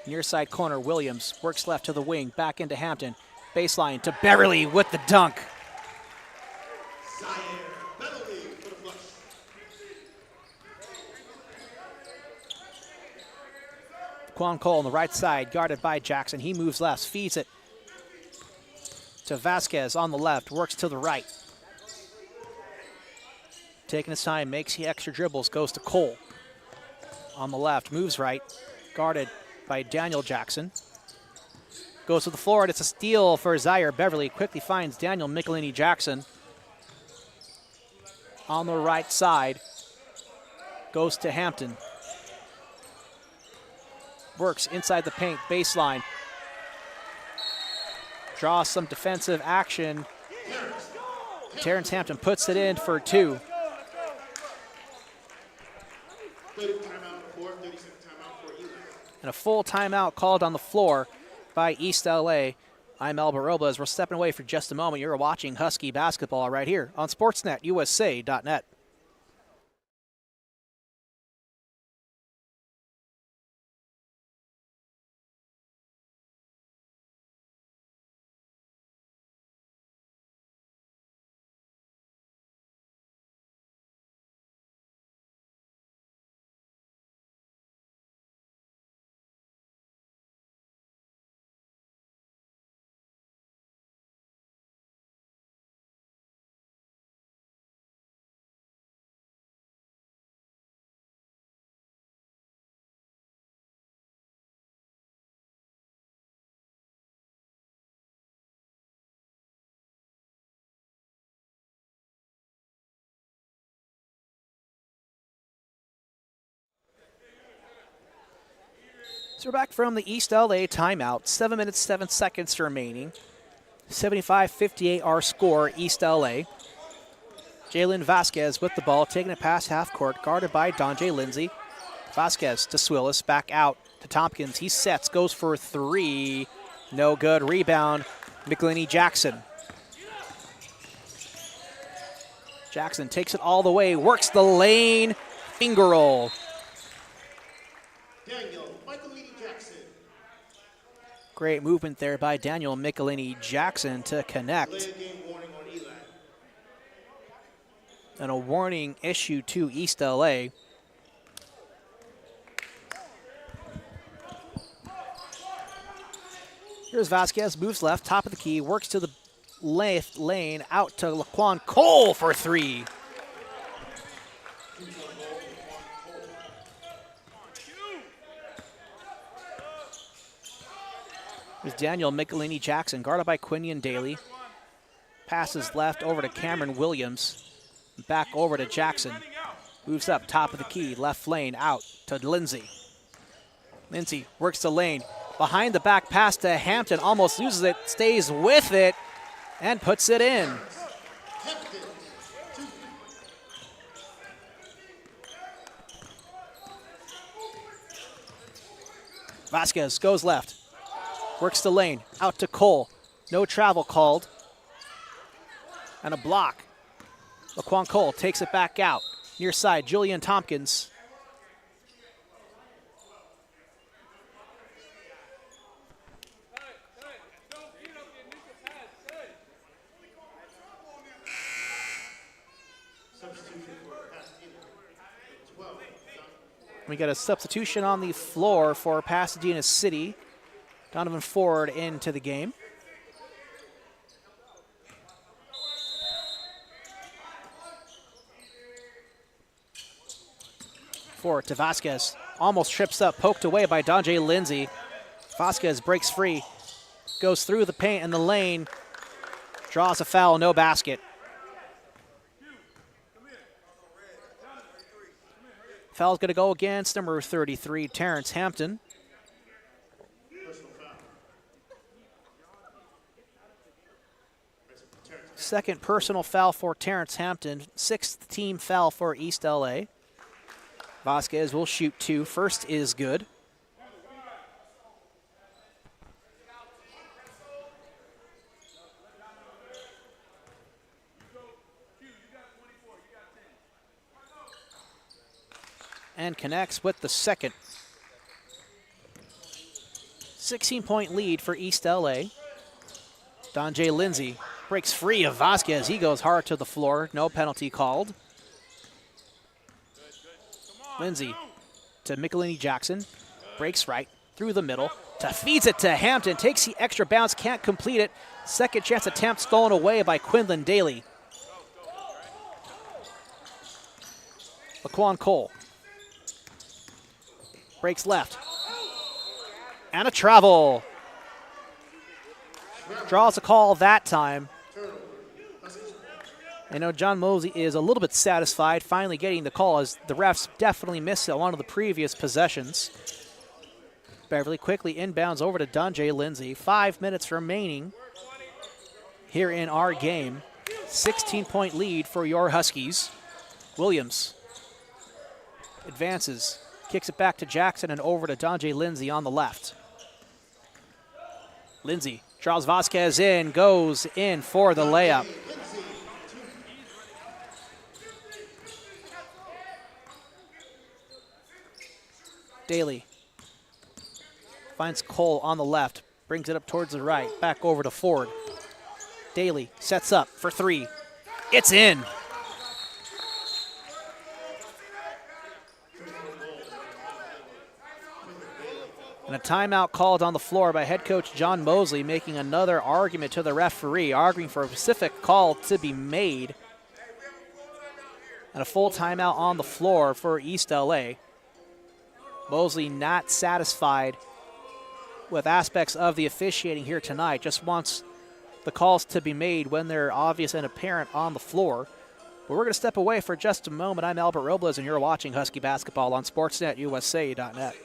Near side corner, Williams works left to the wing, back into Hampton. Baseline to Beverly with the dunk. Beverly for the flush. Quan Cole on the right side, guarded by Jackson. He moves left, feeds it to Vasquez on the left, works to the right. Taking his time, makes the extra dribbles, goes to Cole. On the left, moves right, guarded by Daniel Jackson. Goes to the floor, and it's a steal for Zaire. Beverly quickly finds Daniel Michelini Jackson. On the right side, goes to Hampton. Works inside the paint, baseline. Draws some defensive action. Terrence Hampton puts it in for 2. 30 second timeout for ELAC. And a full timeout called on the floor by East LA. I'm Albert Robles. We're stepping away for just a moment. You're watching Husky basketball right here on SportsNetUSA.net. So we're back from the East LA timeout. 7 minutes, 7 seconds remaining. 75-58 our score, East LA. Jalen Vasquez with the ball, taking it past half court, guarded by Donjay Lindsay. Vasquez to Swillis, back out to Tompkins. He sets, goes for 3. No good. Rebound, Michelini Jackson. Jackson takes it all the way, works the lane, finger roll. Daniel Michelini Jackson. Great movement there by Daniel Michelini Jackson to connect. Late game warning on ELAC. And a warning issue to East LA. Here's Vasquez, moves left, top of the key, works to the left lane, out to Laquan Cole for 3. There's Daniel Michelini Jackson, guarded by Quinion Daly. Passes left over to Cameron Williams. Back over to Jackson. Moves up, top of the key, left lane, out to Lindsay. Lindsay works the lane. Behind the back pass to Hampton, almost loses it, stays with it, and puts it in. Vasquez goes left. Works the lane, out to Cole. No travel called. And a block. Laquan Cole takes it back out. Near side, Julian Tompkins. We got a substitution on the floor for Pasadena City. Donovan Ford into the game. Ford to Vasquez. Almost trips up, poked away by Donjay Lindsay. Vasquez breaks free. Goes through the paint and the lane. Draws a foul, no basket. Foul's going to go against number 33, Terrence Hampton. Second personal foul for Terrence Hampton. 6th team foul for East LA. Vasquez will shoot 2. First is good. And connects with the second. 16-point lead for East LA. Donjay Lindsay breaks free of Vasquez. He goes hard to the floor. No penalty called. Lindsay to Michelini Jackson. Breaks right through the middle. Feeds it to Hampton. Takes the extra bounce. Can't complete it. Second chance attempt stolen away by Quinlan Daly. Laquan Cole. Breaks left. And a travel. Draws a call that time. I know John Mosley is a little bit satisfied finally getting the call, as the refs definitely missed it on one of the previous possessions. Beverly quickly inbounds over to Donjay Lindsay. 5 minutes remaining here in our game. 16-point lead for your Huskies. Williams advances, kicks it back to Jackson and over to Donjay Lindsay on the left. Lindsay draws Vasquez in, goes in for the layup. Daly finds Cole on the left, brings it up towards the right, back over to Ford. Daly sets up for three. It's in. And a timeout called on the floor by head coach John Mosley, making another argument to the referee, arguing for a specific call to be made. And a full timeout on the floor for East LA. Mosley not satisfied with aspects of the officiating here tonight, just wants the calls to be made when they're obvious and apparent on the floor. But we're going to step away for just a moment. I'm Albert Robles, and you're watching Husky basketball on SportsNetUSA.net.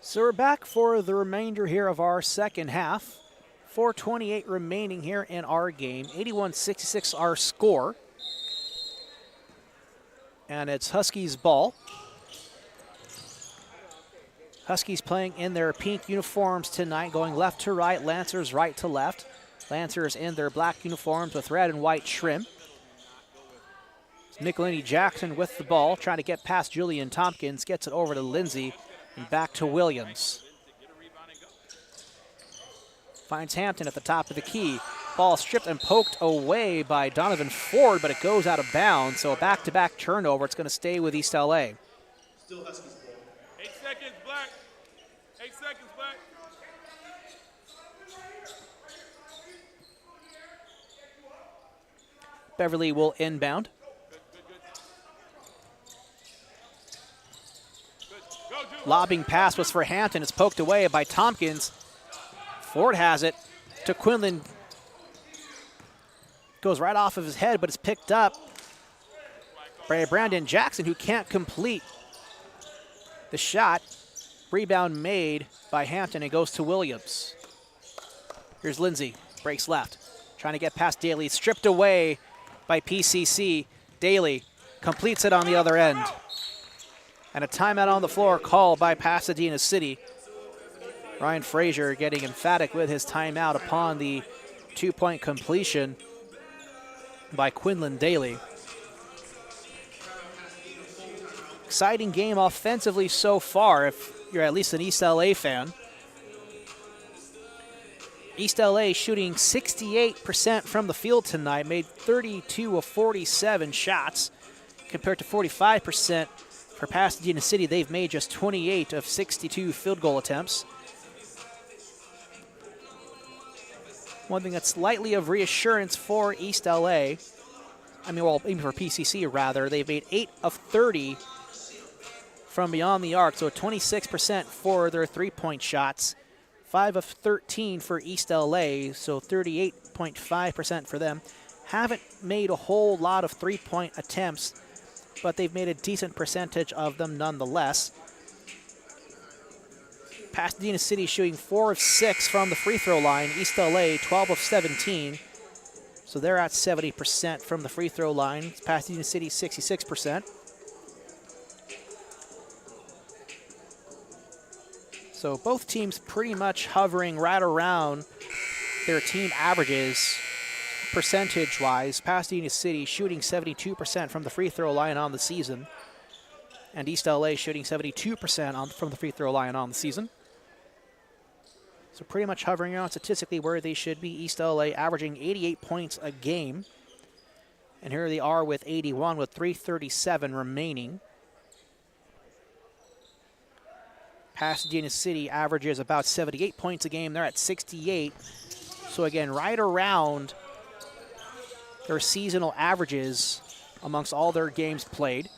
So we're back for the remainder here of our second half. 4:28 remaining here in our game. 81-66 our score. And it's Huskies ball. Huskies playing in their pink uniforms tonight, going left to right, Lancers right to left. Lancers in their black uniforms with red and white trim. Michelini Jackson with the ball, trying to get past Julian Tompkins, gets it over to Lindsay. And back to Williams. Finds Hampton at the top of the key. Ball stripped and poked away by Donovan Ford, but it goes out of bounds. So a back-to-back turnover. It's going to stay with East LA. Still Huskies ball. 8 seconds, Black. 8 seconds, Black. Beverly will inbound. Lobbing pass was for Hampton. It's poked away by Tompkins. Ford has it to Quinlan. Goes right off of his head, but it's picked up by Brandon Jackson, who can't complete the shot. Rebound made by Hampton. It goes to Williams. Here's Lindsay. Breaks left. Trying to get past Daly. Stripped away by PCC. Daly completes it on the other end. And a timeout on the floor called by Pasadena City. Ryan Frazier getting emphatic with his timeout upon the two-point completion by Quinlan Daly. Exciting game offensively so far if you're at least an East LA fan. East LA shooting 68% from the field tonight, made 32 of 47 shots compared to 45% for Pasadena City. They've made just 28 of 62 field goal attempts. One thing that's slightly of reassurance for East LA, even for PCC rather, they've made 8 of 30 from beyond the arc, so 26% for their three-point shots. 5 of 13 for East LA, so 38.5% for them. Haven't made a whole lot of three-point attempts, but they've made a decent percentage of them nonetheless. Pasadena City shooting 4 of 6 from the free throw line. East LA 12 of 17. So they're at 70% from the free throw line. Pasadena City 66%. So both teams pretty much hovering right around their team averages percentage-wise. Pasadena City shooting 72% from the free throw line on the season. And East LA shooting 72% from the free throw line on the season. So pretty much hovering around statistically where they should be. East LA averaging 88 points a game. And here they are with 81 with 3:37 remaining. Pasadena City averages about 78 points a game. They're at 68. So again, right around their seasonal averages amongst all their games played.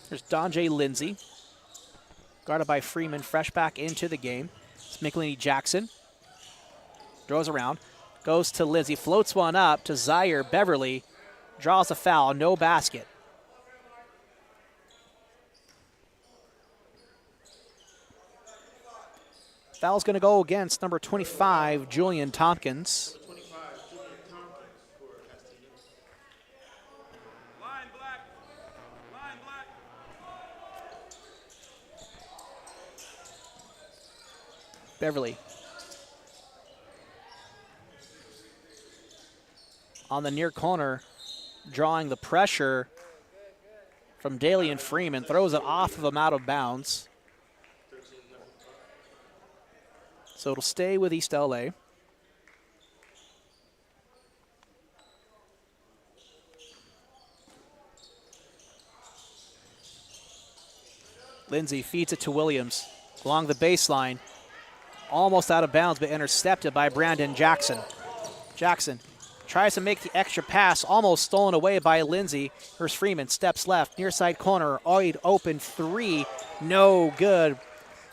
There's Donjay Lindsay, guarded by Freeman, fresh back into the game. It's McElhaney Jackson. Throws around, goes to Lindsay, floats one up to Zaire Beverly, draws a foul, no basket. Foul's going to go against number 25, Julian Tompkins. Line black. Line black. Beverly. On the near corner, drawing the pressure from Dalian Freeman, throws it off of him out of bounds. So it'll stay with East LA. Lindsay feeds it to Williams along the baseline. Almost out of bounds, but intercepted by Brandon Jackson. Jackson tries to make the extra pass, almost stolen away by Lindsay. Here's Freeman, steps left, near side corner, wide open three, no good.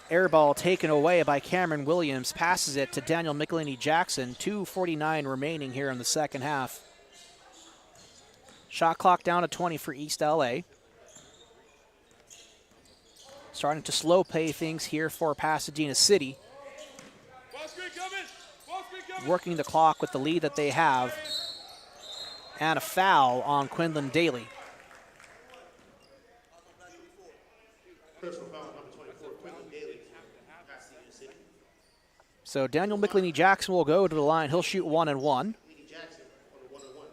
Air ball taken away by Cameron Williams, passes it to Daniel McElhaney Jackson. 2:49 remaining here in the second half. Shot clock down to 20 for East LA. Starting to slow play things here for Pasadena City. Working the clock with the lead that they have. And a foul on Quinlan Daly. Personal foul number 24, Quinlan Daly, Pasadena City. So Daniel McElhaney Jackson will go to the line. He'll shoot 1 and 1. Jackson on the 1-on-1.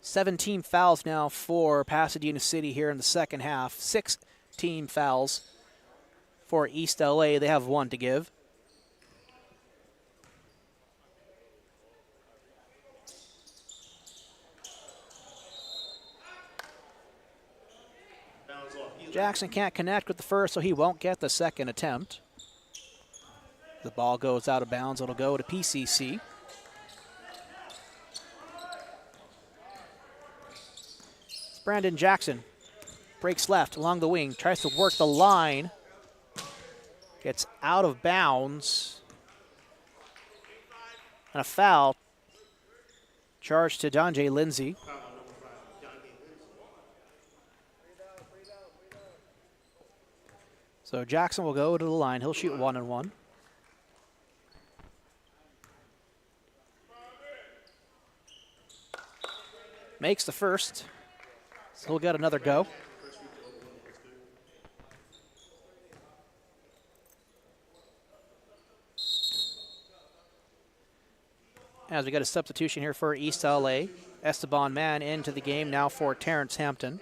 17 fouls now for Pasadena City here in the second half. 6 team fouls for East LA. They have 1 to give. Jackson can't connect with the first, so he won't get the second attempt. The ball goes out of bounds. It'll go to PCC. It's Brandon Jackson. Breaks left along the wing. Tries to work the line. Gets out of bounds. And a foul. Charged to Donjay Lindsay. So Jackson will go to the line. He'll shoot 1 and 1. Makes the first. So he'll get another go. As we got a substitution here for East LA. Esteban Mann into the game now for Terrence Hampton.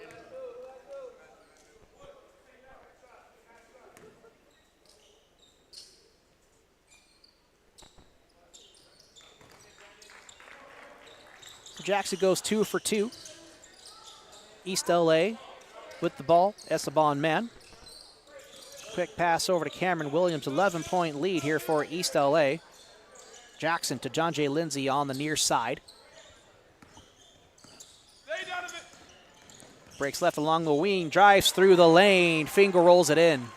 Jackson goes 2 for 2. East LA with the ball. Esteban Mann. Quick pass over to Cameron Williams. 11-point lead here for East LA. Jackson to John J. Lindsay on the near side. Stay down a bit. Breaks left along the wing, drives through the lane, finger rolls it in.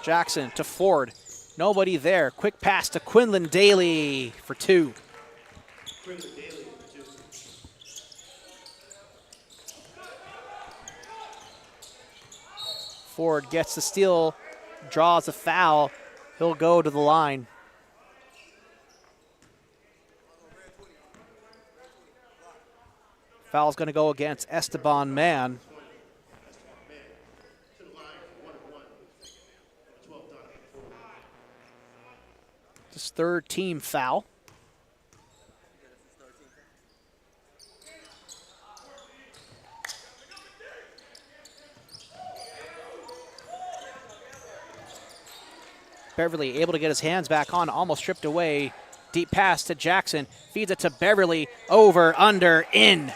Jackson to Ford. Nobody there. Quick pass to Quinlan Daly for 2. Ford gets the steal, draws a foul. He'll go to the line. Foul's going to go against Esteban Mann. His 3rd team foul. Beverly able to get his hands back on, almost stripped away. Deep pass to Jackson, feeds it to Beverly, over, under, in.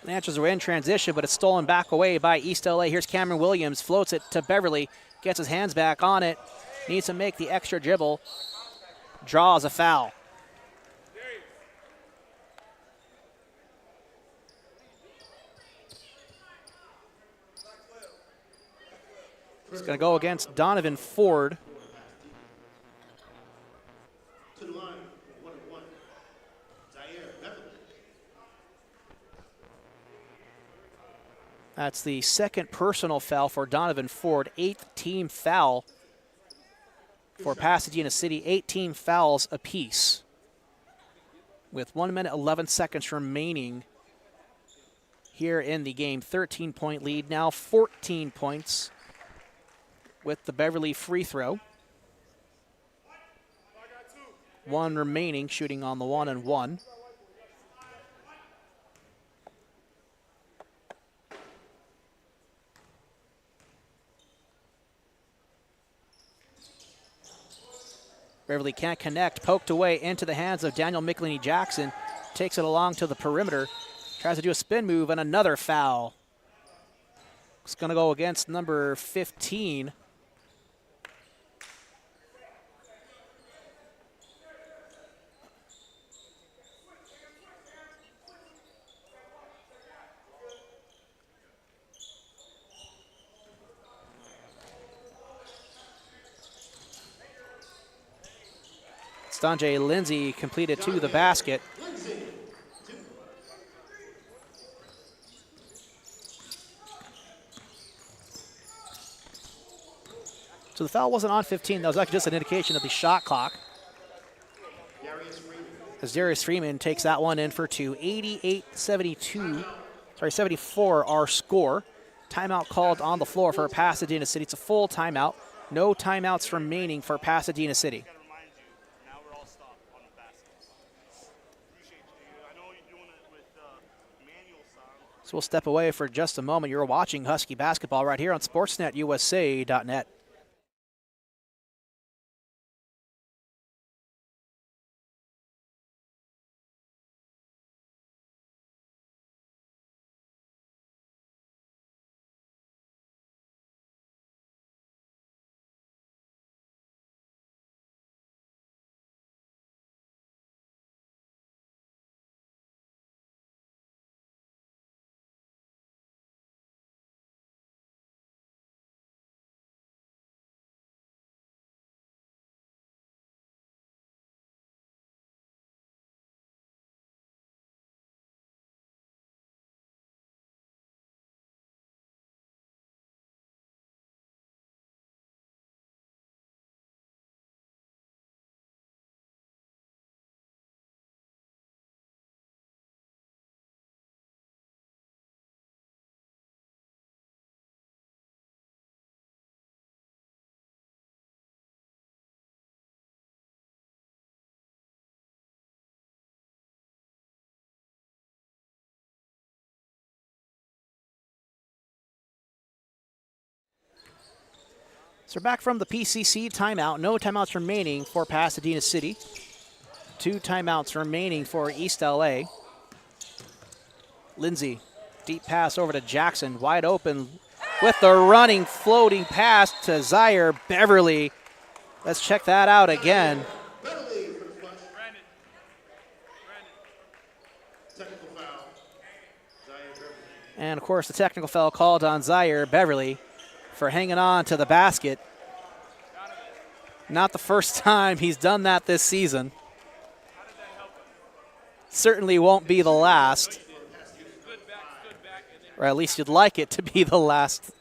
Lancers are in transition, but it's stolen back away by East LA. Here's Cameron Williams, floats it to Beverly, gets his hands back on it, needs to make the extra dribble, draws a foul. It's going to go against Donovan Ford. To the line, 1-1. Zaire Beverly. That's the 2nd personal foul for Donovan Ford. 8th team foul for Pasadena City. 8 team fouls apiece. With 1 minute, 11 seconds remaining here in the game. 13-point lead, now 14 points with the Beverly free throw. 1 remaining, shooting on the 1-and-1. Beverly can't connect, poked away into the hands of Daniel McElhaney Jackson. Takes it along to the perimeter, tries to do a spin move, and another foul. It's going to go against number 15. Sanjay Lindsay completed to the basket. So the foul wasn't on 15. That was actually just an indication of the shot clock. As Darius Freeman takes that one in for 2. 74 our score. Timeout called on the floor for Pasadena City. It's a full timeout. No timeouts remaining for Pasadena City. So we'll step away for just a moment. You're watching Husky basketball right here on SportsNetUSA.net. So we're back from the PCC timeout. No timeouts remaining for Pasadena City. 2 timeouts remaining for East LA. Lindsay Deep pass over to Jackson, wide open with the running, floating pass to Zaire Beverly. Let's check that out again. Beverly for the flush. Technical foul. Zaire Beverly. And of course, the technical foul called on Zaire Beverly for hanging on to the basket. Not the first time he's done that this season. Certainly won't be the last. Or at least you'd like it to be the last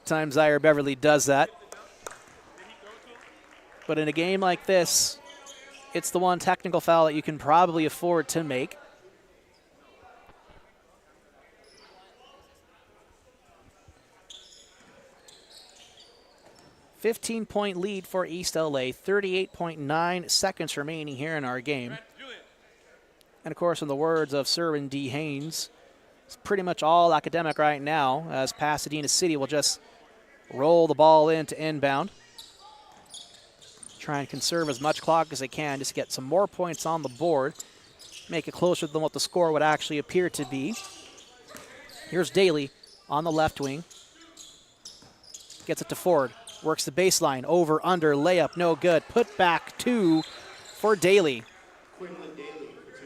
time Zaire Beverly does that. But in a game like this, it's the one technical foul that you can probably afford to make. $15-point lead for East LA, 38.9 seconds remaining here in our game. And of course, in the words of Servin D. Haynes, it's pretty much all academic right now, as Pasadena City will just roll the ball into inbound. Try and conserve as much clock as they can just to get some more points on the board, make it closer than what the score would actually appear to be. Here's Daly on the left wing. Gets it to Ford. Works the baseline. Over, under, layup, no good. Put back 2 for Daly. Quinlan Daly for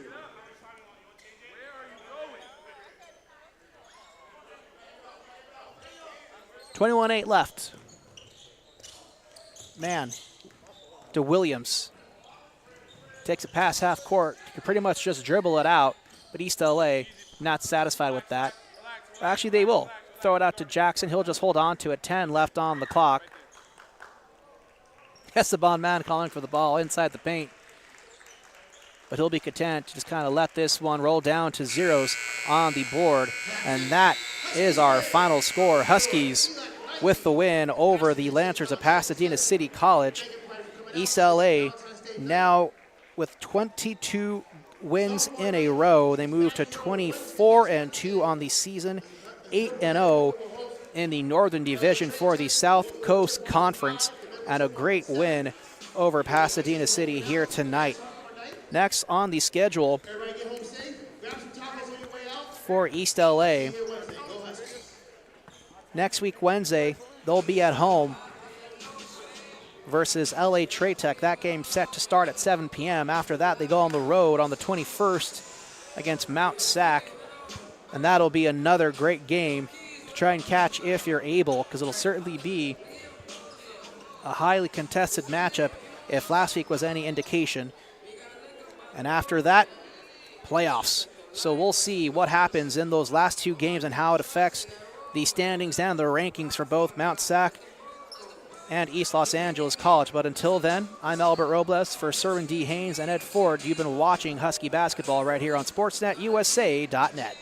2. 21-8 left. Man, to Williams. Takes it past half court. You can pretty much just dribble it out, but East LA not satisfied with that. Actually, they will. Throw it out to Jackson. He'll just hold on to it. 10 left on the clock. Esteban Man calling for the ball inside the paint. But he'll be content to just kind of let this one roll down to zeros on the board. And that is our final score. Huskies with the win over the Lancers of Pasadena City College. East LA now with 22 wins in a row. They move to 24-2 on the season, 8-0 in the Northern Division for the South Coast Conference, and a great win over Pasadena City here tonight. Next on the schedule for East LA, next week Wednesday, they'll be at home versus LA Trade Tech. That game set to start at 7 p.m. After that, they go on the road on the 21st against Mount Sac, and that'll be another great game to try and catch if you're able, because it'll certainly be a highly contested matchup if last week was any indication. And after that, playoffs. So we'll see what happens in those last 2 games and how it affects the standings and the rankings for both Mount Sac and East Los Angeles College. But until then, I'm Albert Robles for Servin D. Haynes and Ed Ford. You've been watching Husky basketball right here on SportsNetUSA.net.